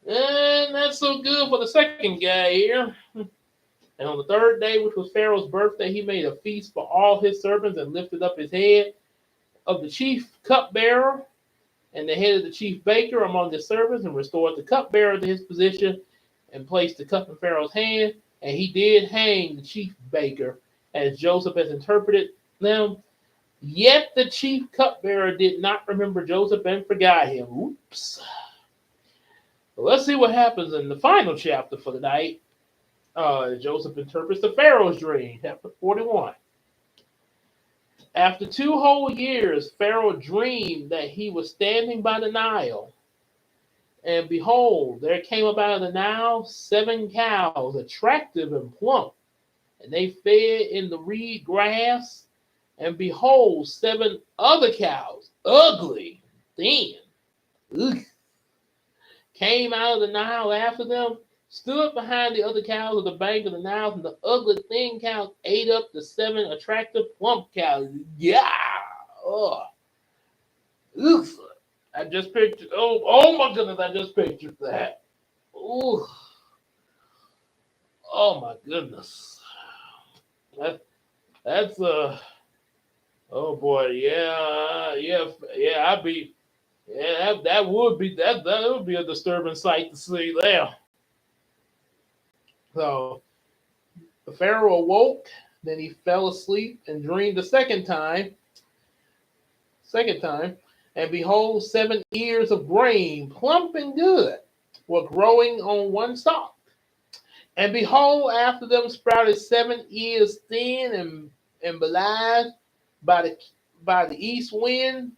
And that's so good for the second guy here. "And on the 3rd day, which was Pharaoh's birthday, he made a feast for all his servants and lifted up his head of the chief cupbearer and the head of the chief baker among the servants, and restored the cupbearer to his position and placed the cup in Pharaoh's hand. And he did hang the chief baker as Joseph has interpreted them. Yet the chief cupbearer did not remember Joseph and forgot him." Oops. Well, let's see what happens in the final chapter for the night. Joseph interprets the Pharaoh's dream, chapter 41. After 2 whole years, Pharaoh dreamed that he was standing by the Nile. And behold, there came up out of the Nile 7 cows, attractive and plump, and they fed in the reed grass. And behold, 7 other cows, ugly, thin, came out of the Nile after them. stood behind the other cows of the bank of the Nile, and the ugly thin cows ate up the 7 attractive plump cows. Yeah. Oh. Ugh. I just pictured. Oh my goodness! I just pictured that. Ooh. Oh my goodness. That's Oh boy. Yeah. I'd be. Yeah. That would be a disturbing sight to see there. So the Pharaoh awoke. Then he fell asleep and dreamed the second time. And behold, 7 ears of grain, plump and good, were growing on one stalk. And behold, after them sprouted 7 ears thin and belied by the east wind.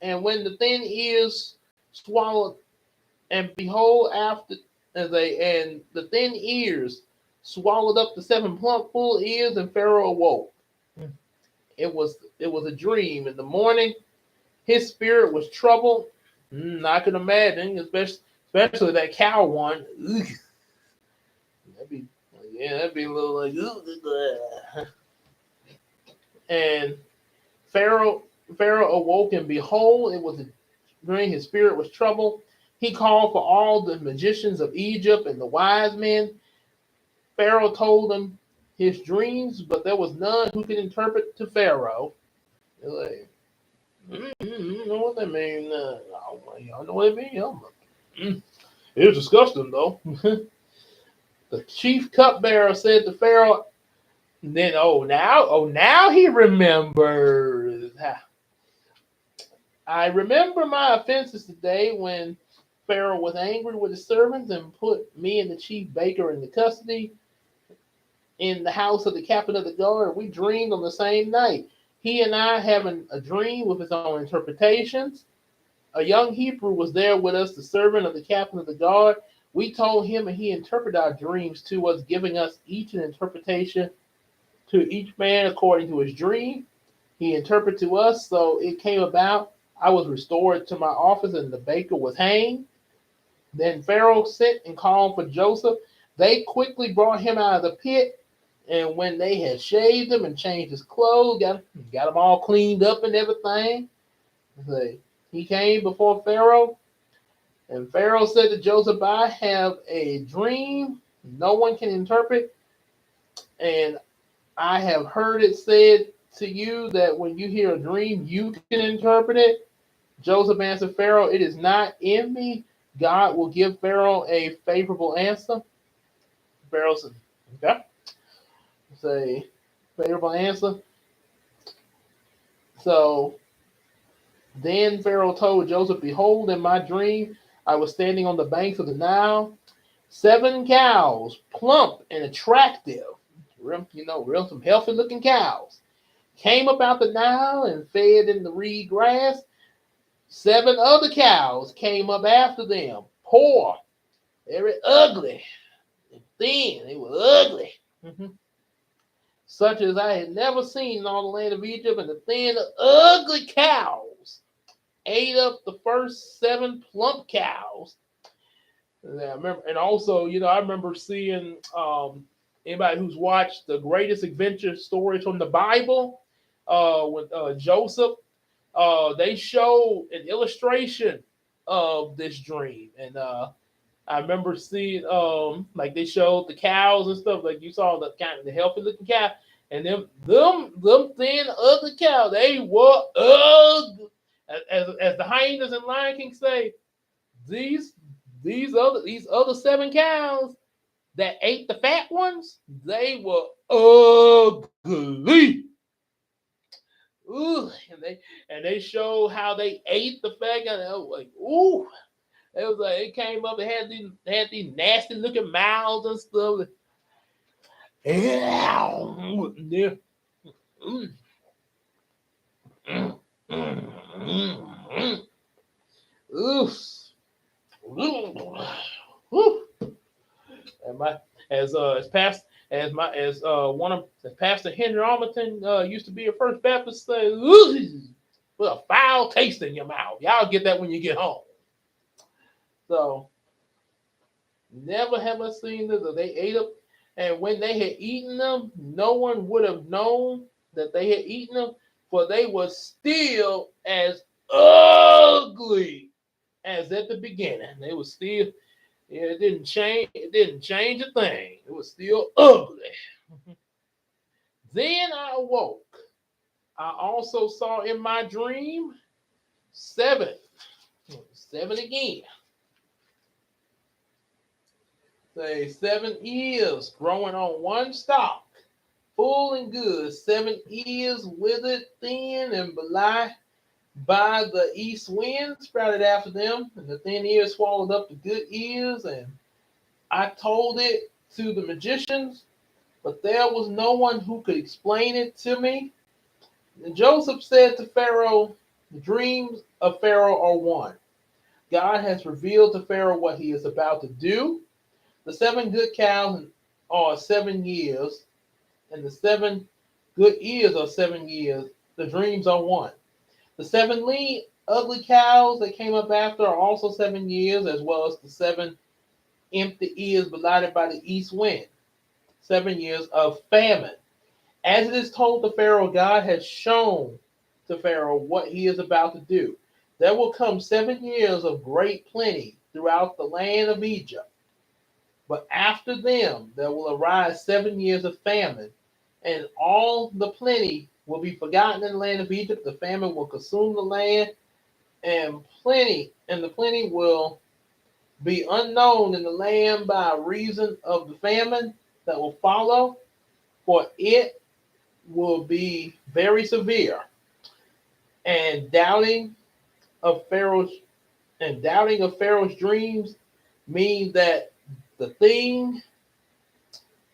And when the thin ears swallowed, and behold, after and the thin ears swallowed up the 7 plump full ears, and Pharaoh awoke. It was a dream. In the morning, his spirit was troubled. I can imagine, especially that cow one. Ugh. That'd be a little like. Ugh. And Pharaoh awoke, and behold, it was a dream. His spirit was troubled. He called for all the magicians of Egypt and the wise men. Pharaoh told them his dreams, but there was none who could interpret to Pharaoh. They're like, know what that means? Y'all know what it means? It was disgusting, though. The chief cupbearer said to Pharaoh, and then, now he remembers. I remember my offenses today when Pharaoh was angry with his servants and put me and the chief baker into custody in the house of the captain of the guard. We dreamed on the same night. He and I having a dream with his own interpretations. A young Hebrew was there with us, the servant of the captain of the guard. We told him, and he interpreted our dreams to us, giving us each an interpretation to each man according to his dream. He interpreted to us, so it came about. I was restored to my office, and the baker was hanged. Then Pharaoh sent and called for Joseph. They quickly brought him out of the pit, and when they had shaved him and changed his clothes, got him all cleaned up and everything, he came before Pharaoh. And Pharaoh said to Joseph, I have a dream no one can interpret, and I have heard it said to you that when you hear a dream, you can interpret it. Joseph answered Pharaoh, it is not in me. God will give Pharaoh a favorable answer. Pharaoh said, okay. Say, favorable answer. So then Pharaoh told Joseph, behold, in my dream, I was standing on the banks of the Nile. 7 cows, plump and attractive, real some healthy looking cows, came about the Nile and fed in the reed grass. 7 other cows came up after them, poor, very ugly, and thin. They were ugly, such as I had never seen in all the land of Egypt. And the thin, ugly cows ate up the first 7 plump cows. And I remember, and also, I remember seeing anybody who's watched the greatest adventure stories from the Bible with Joseph. They showed an illustration of this dream, and I remember seeing like they showed the cows and stuff. Like you saw the kind of the healthy looking cow, and them thin ugly cows. They were ugly, as the hyenas in Lion King say. These other 7 cows that ate the fat ones, they were ugly. Ooh, and they showed how they ate the fat guy. I was like, ooh, it came up. It had these nasty looking mouths and stuff. Yeah. Oof. And as Pastor Henry Armington used to be a First Baptist say, with a foul taste in your mouth. Y'all get that when you get home. So Never have I seen this. They ate up, and when they had eaten them, no one would have known that they had eaten them, for they were still as ugly as at the beginning. They were still, yeah, it didn't change. It didn't change a thing. It was still ugly. Then I awoke. I also saw in my dream seven, seven again. Say 7 ears growing on one stalk, full and good. 7 ears withered thin and blight by the east wind sprouted after them, and the thin ears swallowed up the good ears. And I told it to the magicians, but there was no one who could explain it to me. And Joseph said to Pharaoh, the dreams of Pharaoh are one. God has revealed to Pharaoh what he is about to do. The 7 good cows are 7 years, and the 7 good ears are 7 years. The dreams are one. The 7 lean, ugly cows that came up after are also 7 years, as well as the 7 empty ears blighted by the east wind. 7 years of famine. As it is told to Pharaoh, God has shown to Pharaoh what he is about to do. There will come 7 years of great plenty throughout the land of Egypt. But after them there will arise 7 years of famine, and all the plenty will be forgotten in the land of Egypt. The famine will consume the land, and the plenty will be unknown in the land by reason of the famine that will follow, for it will be very severe. And of Pharaoh's doubting of Pharaoh's dreams means that the thing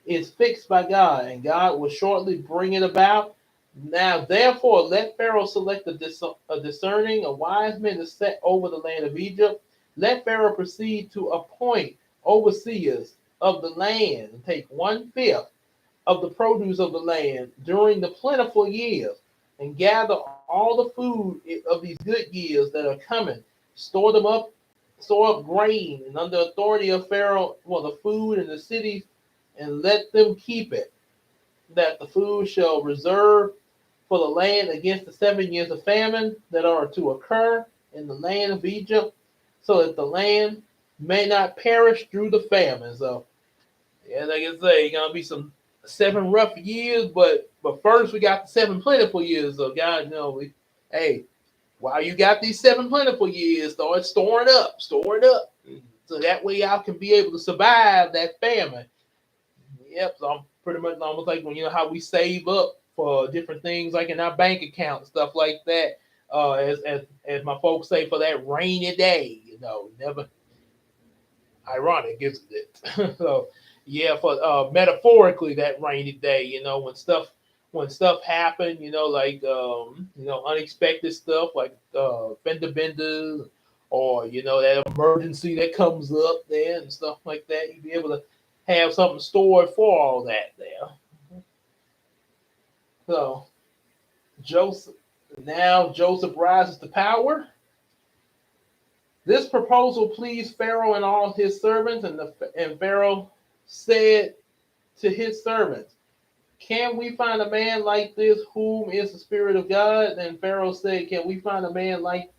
is fixed by God, and God will shortly bring it about. Now, therefore, let Pharaoh select a discerning, a wise man to set over the land of Egypt. Let Pharaoh proceed to appoint overseers of the land and take 1/5 of the produce of the land during the plentiful years, and gather all the food of these good years that are coming. Store them up, store up grain, and under authority of Pharaoh, well, the food in the cities, and let them keep it, that the food shall reserve for the land against the 7 years of famine that are to occur in the land of Egypt, so that the land may not perish through the famine. So, yeah, like I say, gonna be some 7 rough years, but first we got the 7 plentiful years. So, God, hey, while you got these 7 plentiful years, start store it up, so that way y'all can be able to survive that famine. Yep, so I'm pretty much almost like when how we save up for different things, like in our bank account, stuff like that. As my folks say, for that rainy day, never ironic, isn't it? So yeah, for metaphorically that rainy day, when stuff happen, like unexpected stuff like fender benders, or that emergency that comes up there and stuff like that. You be able to have something stored for all that there. So Joseph Joseph rises to power. This proposal pleased Pharaoh and all his servants, and Pharaoh said to his servants, "Can we find a man like this, whom is the Spirit of God?" Then Pharaoh said, "Can we find a man like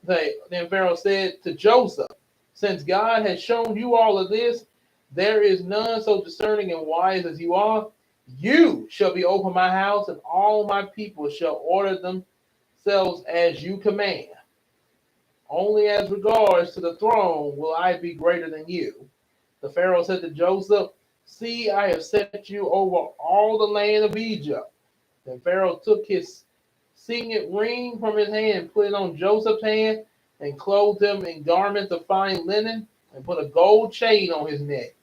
Then Pharaoh said to Joseph, "Since God has shown you all of this, there is none so discerning and wise as you are. You shall be over my house, and all my people shall order themselves as you command. Only as regards to the throne will I be greater than you." The Pharaoh said to Joseph, "See, I have set you over all the land of Egypt." Then Pharaoh took his signet ring from his hand and put it on Joseph's hand, and clothed him in garments of fine linen, and put a gold chain on his neck.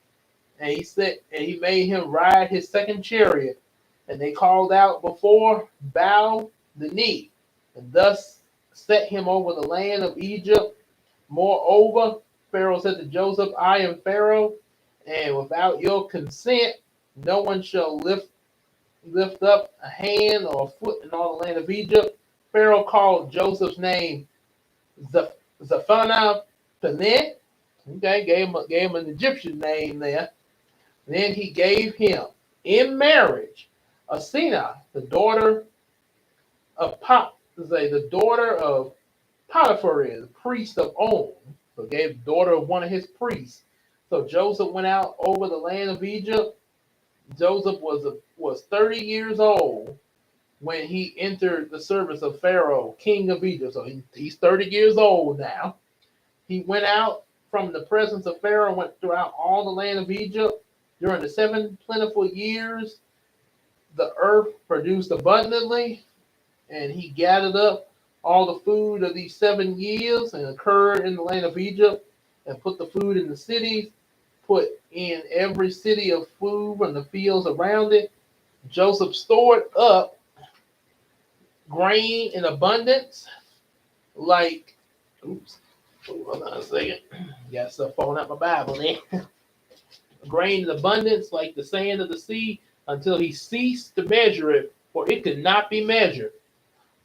And he made him ride his second chariot. And they called out before, "Bow the knee," and thus set him over the land of Egypt. Moreover, Pharaoh said to Joseph, "I am Pharaoh, and without your consent, no one shall lift up a hand or a foot in all the land of Egypt." Pharaoh called Joseph's name Zephaniah Panet, Okay, gave him an Egyptian name there. Then he gave him in marriage Asenath, the daughter of the daughter of Potiphar, the priest of On. So gave the daughter of one of his priests. So Joseph went out over the land of Egypt. Joseph was 30 years old when he entered the service of Pharaoh, king of Egypt. So he's 30 years old now. He went out from the presence of Pharaoh, went throughout all the land of Egypt. During the 7 plentiful years, the earth produced abundantly, and he gathered up all the food of these 7 years and occurred in the land of Egypt, and put the food in the cities, put in every city of food from the fields around it. Joseph stored up grain in abundance, like, oops, hold on a second. Got stuff falling out my Bible there. Grain in abundance, like the sand of the sea, until he ceased to measure it, for it could not be measured.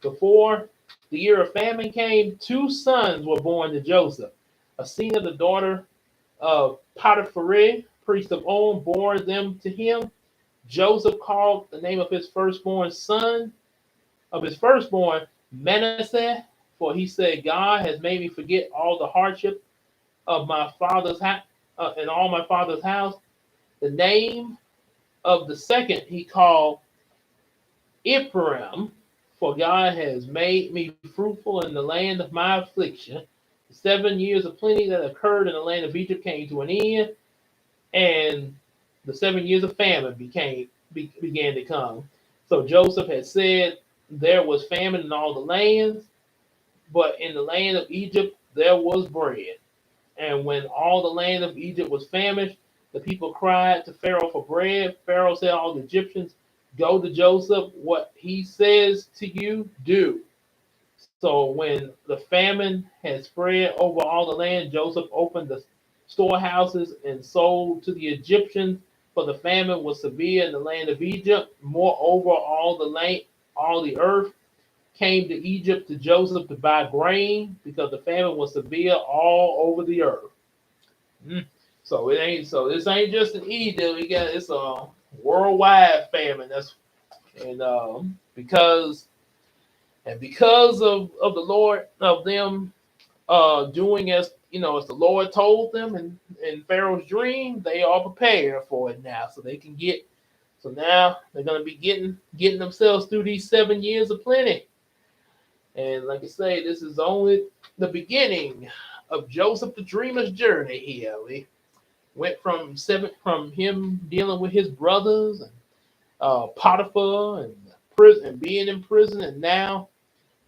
Before the year of famine came, 2 sons were born to Joseph. Asenath, the daughter of Potiphar, priest of On, bore them to him. Joseph called the name of his firstborn Manasseh, for he said, God has made me forget all the hardship of my father's house and all my father's house. The name of the second he called Ephraim, for God has made me fruitful in the land of my affliction. The 7 years of plenty that occurred in the land of Egypt came to an end, and the 7 years of famine began to come. So Joseph had said there was famine in all the lands, but in the land of Egypt there was bread. And when all the land of Egypt was famished, the people cried to Pharaoh for bread. Pharaoh said, all the Egyptians, go to Joseph. What he says to you, do. So when the famine had spread over all the land, Joseph opened the storehouses and sold to the Egyptians, for the famine was severe in the land of Egypt. Moreover, all the earth came to Egypt to Joseph to buy grain, because the famine was severe all over the earth. Mm. This ain't just an Egypt. It's a worldwide famine. Because of the Lord of them doing as the Lord told them in Pharaoh's dream, they are prepared for it now, so they can get. So now they're gonna be getting themselves through these 7 years of plenty. And like I say, this is only the beginning of Joseph the Dreamer's journey here. We went from him dealing with his brothers and Potiphar and prison and being in prison, and now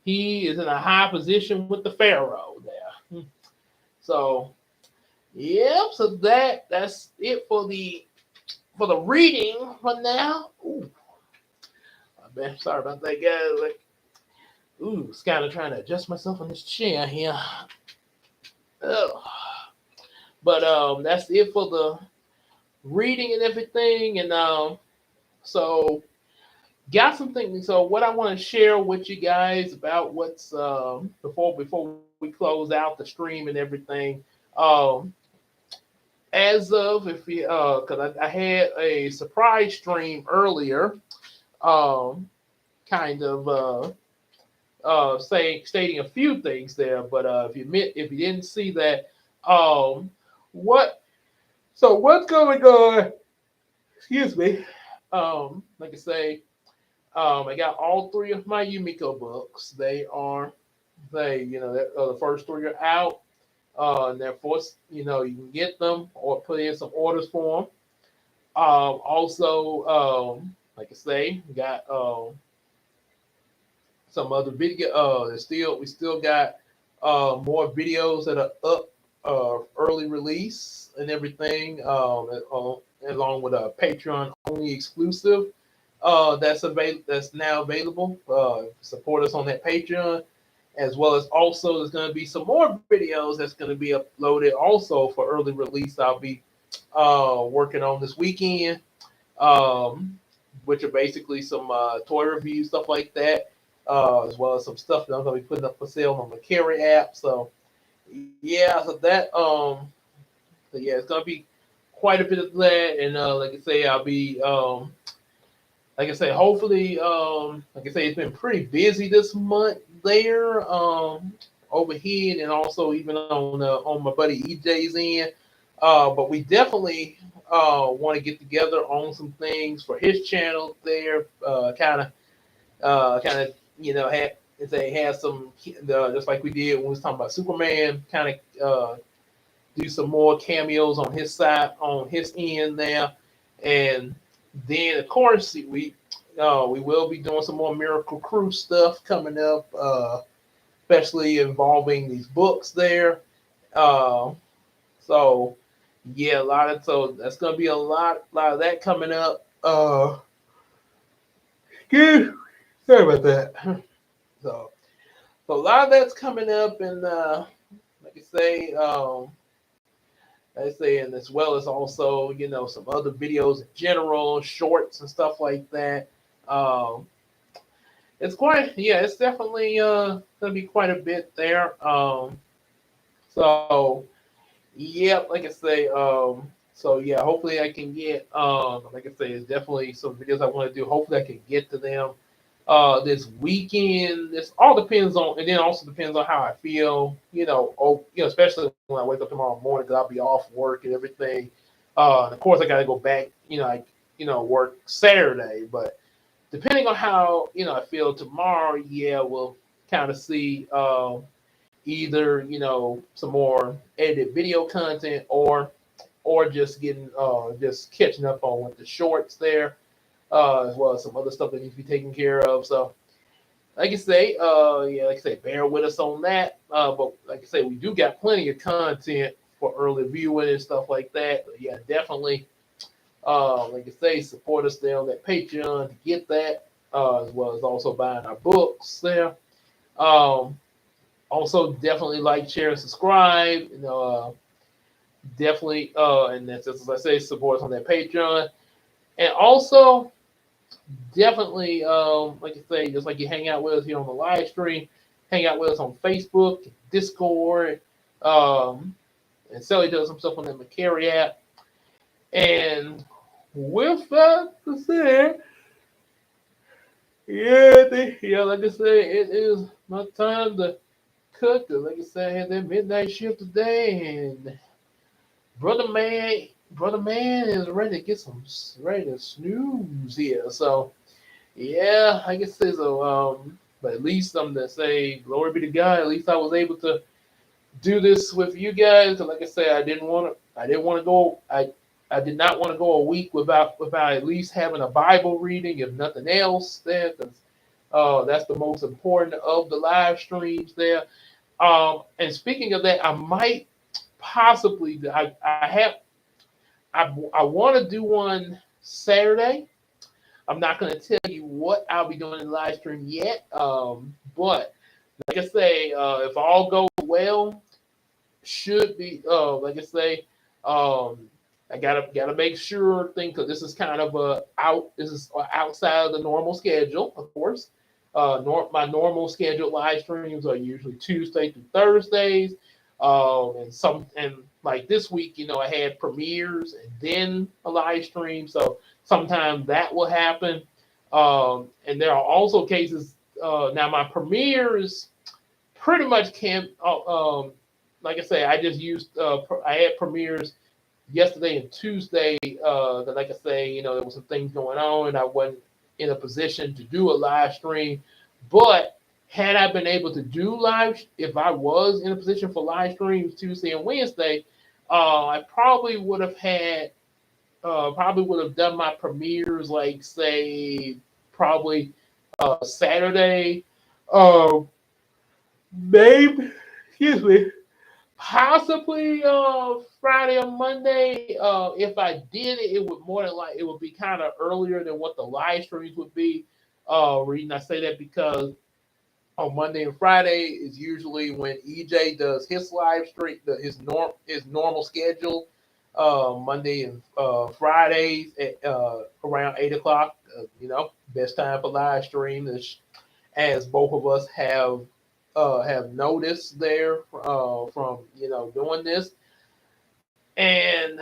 he is in a high position with the Pharaoh there. So, yep. So that's it for the reading for now. Ooh, sorry about that, guys. It's kind of trying to adjust myself on this chair here. Ugh. But that's it for the reading and everything. And so got some things. So what I want to share with you guys about what's before we close out the stream and everything. As of if you because I had a surprise stream earlier, kind of stating a few things there. But if you didn't see that, what's going on? Excuse me. Like I say, I got all 3 of my Yumiko books. The first 3 are out. And therefore, you can get them or put in some orders for them. Also, like I say, got some other video. We still got more videos that are up, early release and everything, along with a Patreon only exclusive that's now available. Support us on that Patreon, as well as also there's going to be some more videos that's going to be uploaded also for early release. I'll be working on this weekend, which are basically some toy reviews, stuff like that, as well as some stuff that I'm going to be putting up for sale on the Carry app. So yeah, so So yeah, it's gonna be quite a bit of that, and like I say, I'll be like I say, hopefully, like I say, it's been pretty busy this month there, over here, and also even on my buddy EJ's end. But we definitely want to get together on some things for his channel there. Kind of, had they had some just like we did when we was talking about Superman, kind of do some more cameos on his side, on his end there, and then of course we will be doing some more Miracle Crew stuff coming up, especially involving these books there. Uh, so yeah, so that's gonna be lot of that coming up. Good. Sorry about that. So, so a lot of that's coming up, and like I say, and as well as also some other videos in general, shorts and stuff like that. Um, it's quite, yeah, it's definitely gonna be quite a bit there. So yeah, like I say, so yeah, hopefully I can get, like I say, it's definitely some videos I want to do. Hopefully I can get to them this weekend. This all depends on, and then also depends on how I feel. Especially when I wake up tomorrow morning, because I'll be off work and everything. And of course, I got to go back. Work Saturday, but depending on how I feel tomorrow, yeah, we'll kind of see. Either some more edited video content, or just getting just catching up on with the shorts there, as well as some other stuff that needs to be taken care of. So like I say, yeah, like I say, bear with us on that. But like I say, we do got plenty of content for early viewing and stuff like that. But yeah, definitely, like I say, support us there on that Patreon to get that, as well as also buying our books there. Um, Also, definitely like, share, and subscribe. Definitely, and that's just as I say, support us on that Patreon, and also definitely, like I say, just like you hang out with us here on the live stream, hang out with us on Facebook, Discord, and Sally does some stuff on the McCary app. And with that to say, yeah, like I say, it is my time to cook. Like I said, I had that midnight shift today, and brother man is ready to get some ready to snooze here. So yeah, I guess so. But at least I'm to say, glory be to God. At least I was able to do this with you guys. And like I said, I didn't want to go. I did not want to go a week without at least having a Bible reading, if nothing else. There, because that's the most important of the live streams there. And speaking of that, I might possibly I want to do one Saturday. I'm not going to tell you what I'll be doing in the live stream yet. But like I say, if all goes well, should be like I say, I gotta make sure thing, because this is kind of this is outside of the normal schedule, of course. My normal scheduled live streams are usually Tuesday through Thursdays, and like this week, I had premieres and then a live stream, so sometimes that will happen. And there are also cases, now my premieres pretty much can like I say, I just used I had premieres yesterday and Tuesday. That, like I say, there was some things going on, and I wasn't in a position to do a live stream. But had I been able to do live, if I was in a position for live streams Tuesday and Wednesday, I probably would have done my premieres, like say probably Saturday, uh, maybe, excuse me, possibly Friday or Monday. If I did it, it would more than like it would be kind of earlier than what the live streams would be. Reason I say that because on Monday and Friday is usually when EJ does his live stream, his normal schedule. Monday and Fridays at around 8 o'clock. Best time for live stream is, as both of us have noticed there from doing this. And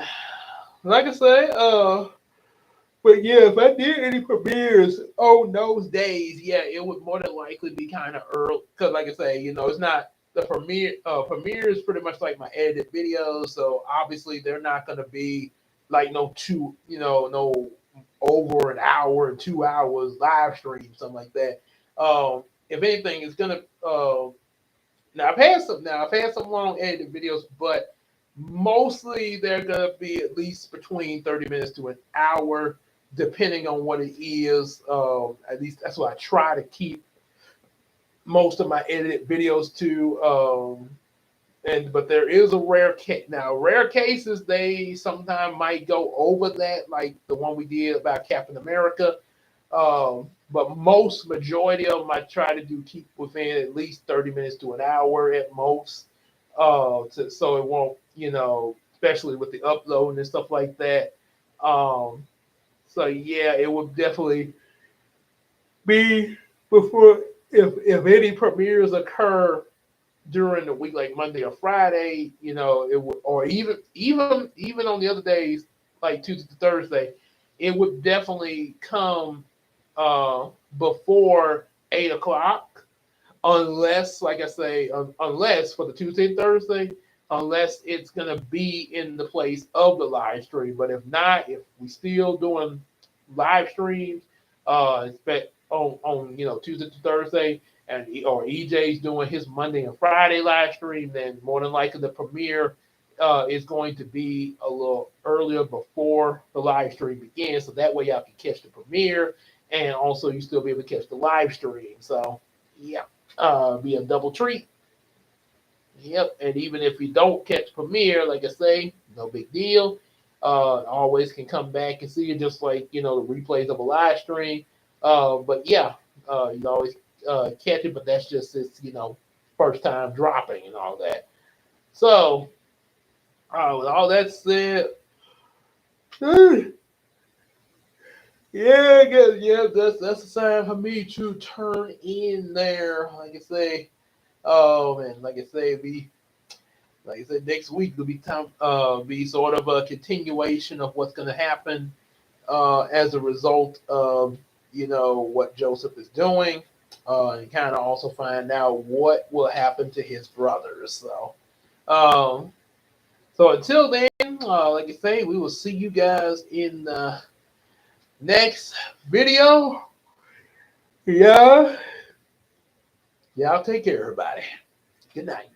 like I say, but yeah, if I did any premieres on those days, yeah, it would more than likely be kind of early. Because like I say, it's not the premiere. Premiere is pretty much like my edited videos, so obviously they're not gonna be like no two, no over an hour and 2 hours live stream, something like that. If anything, it's gonna. Now I've had some long edited videos, but mostly they're gonna be at least between 30 minutes to an hour, depending on what it is. At least that's what I try to keep most of my edited videos to. But there is a rare case. Now, rare cases they sometimes might go over that, like the one we did about Captain America. But most majority of them I try to do keep within at least 30 minutes to an hour at most. So it won't, especially with the upload and stuff like that. Um, so yeah, it would definitely be before if any premieres occur during the week, like Monday or Friday, it would, or even on the other days, like Tuesday to Thursday, it would definitely come before 8 o'clock, unless, like I say, unless for the Tuesday and Thursday, unless it's gonna be in the place of the live stream. But if not, if we still doing live streams, expect on Tuesday to Thursday, and or EJ's doing his Monday and Friday live stream, then more than likely the premiere is going to be a little earlier before the live stream begins, so that way y'all can catch the premiere, and also you still be able to catch the live stream. So yeah, be a double treat. Yep, and even if you don't catch premiere, like I say, no big deal. Always can come back and see it, just like the replays of a live stream. But yeah, you can always catch it, but that's just its first time dropping and all that. So with all that said, yeah, I guess yeah, that's a sign for me to turn in there. Like I say, and like I say, like I said, next week will be time be sort of a continuation of what's going to happen as a result of what Joseph is doing, and kind of also find out what will happen to his brothers. Um, so until then, like I say, we will see you guys in the next video. Yeah, y'all take care, everybody. Good night.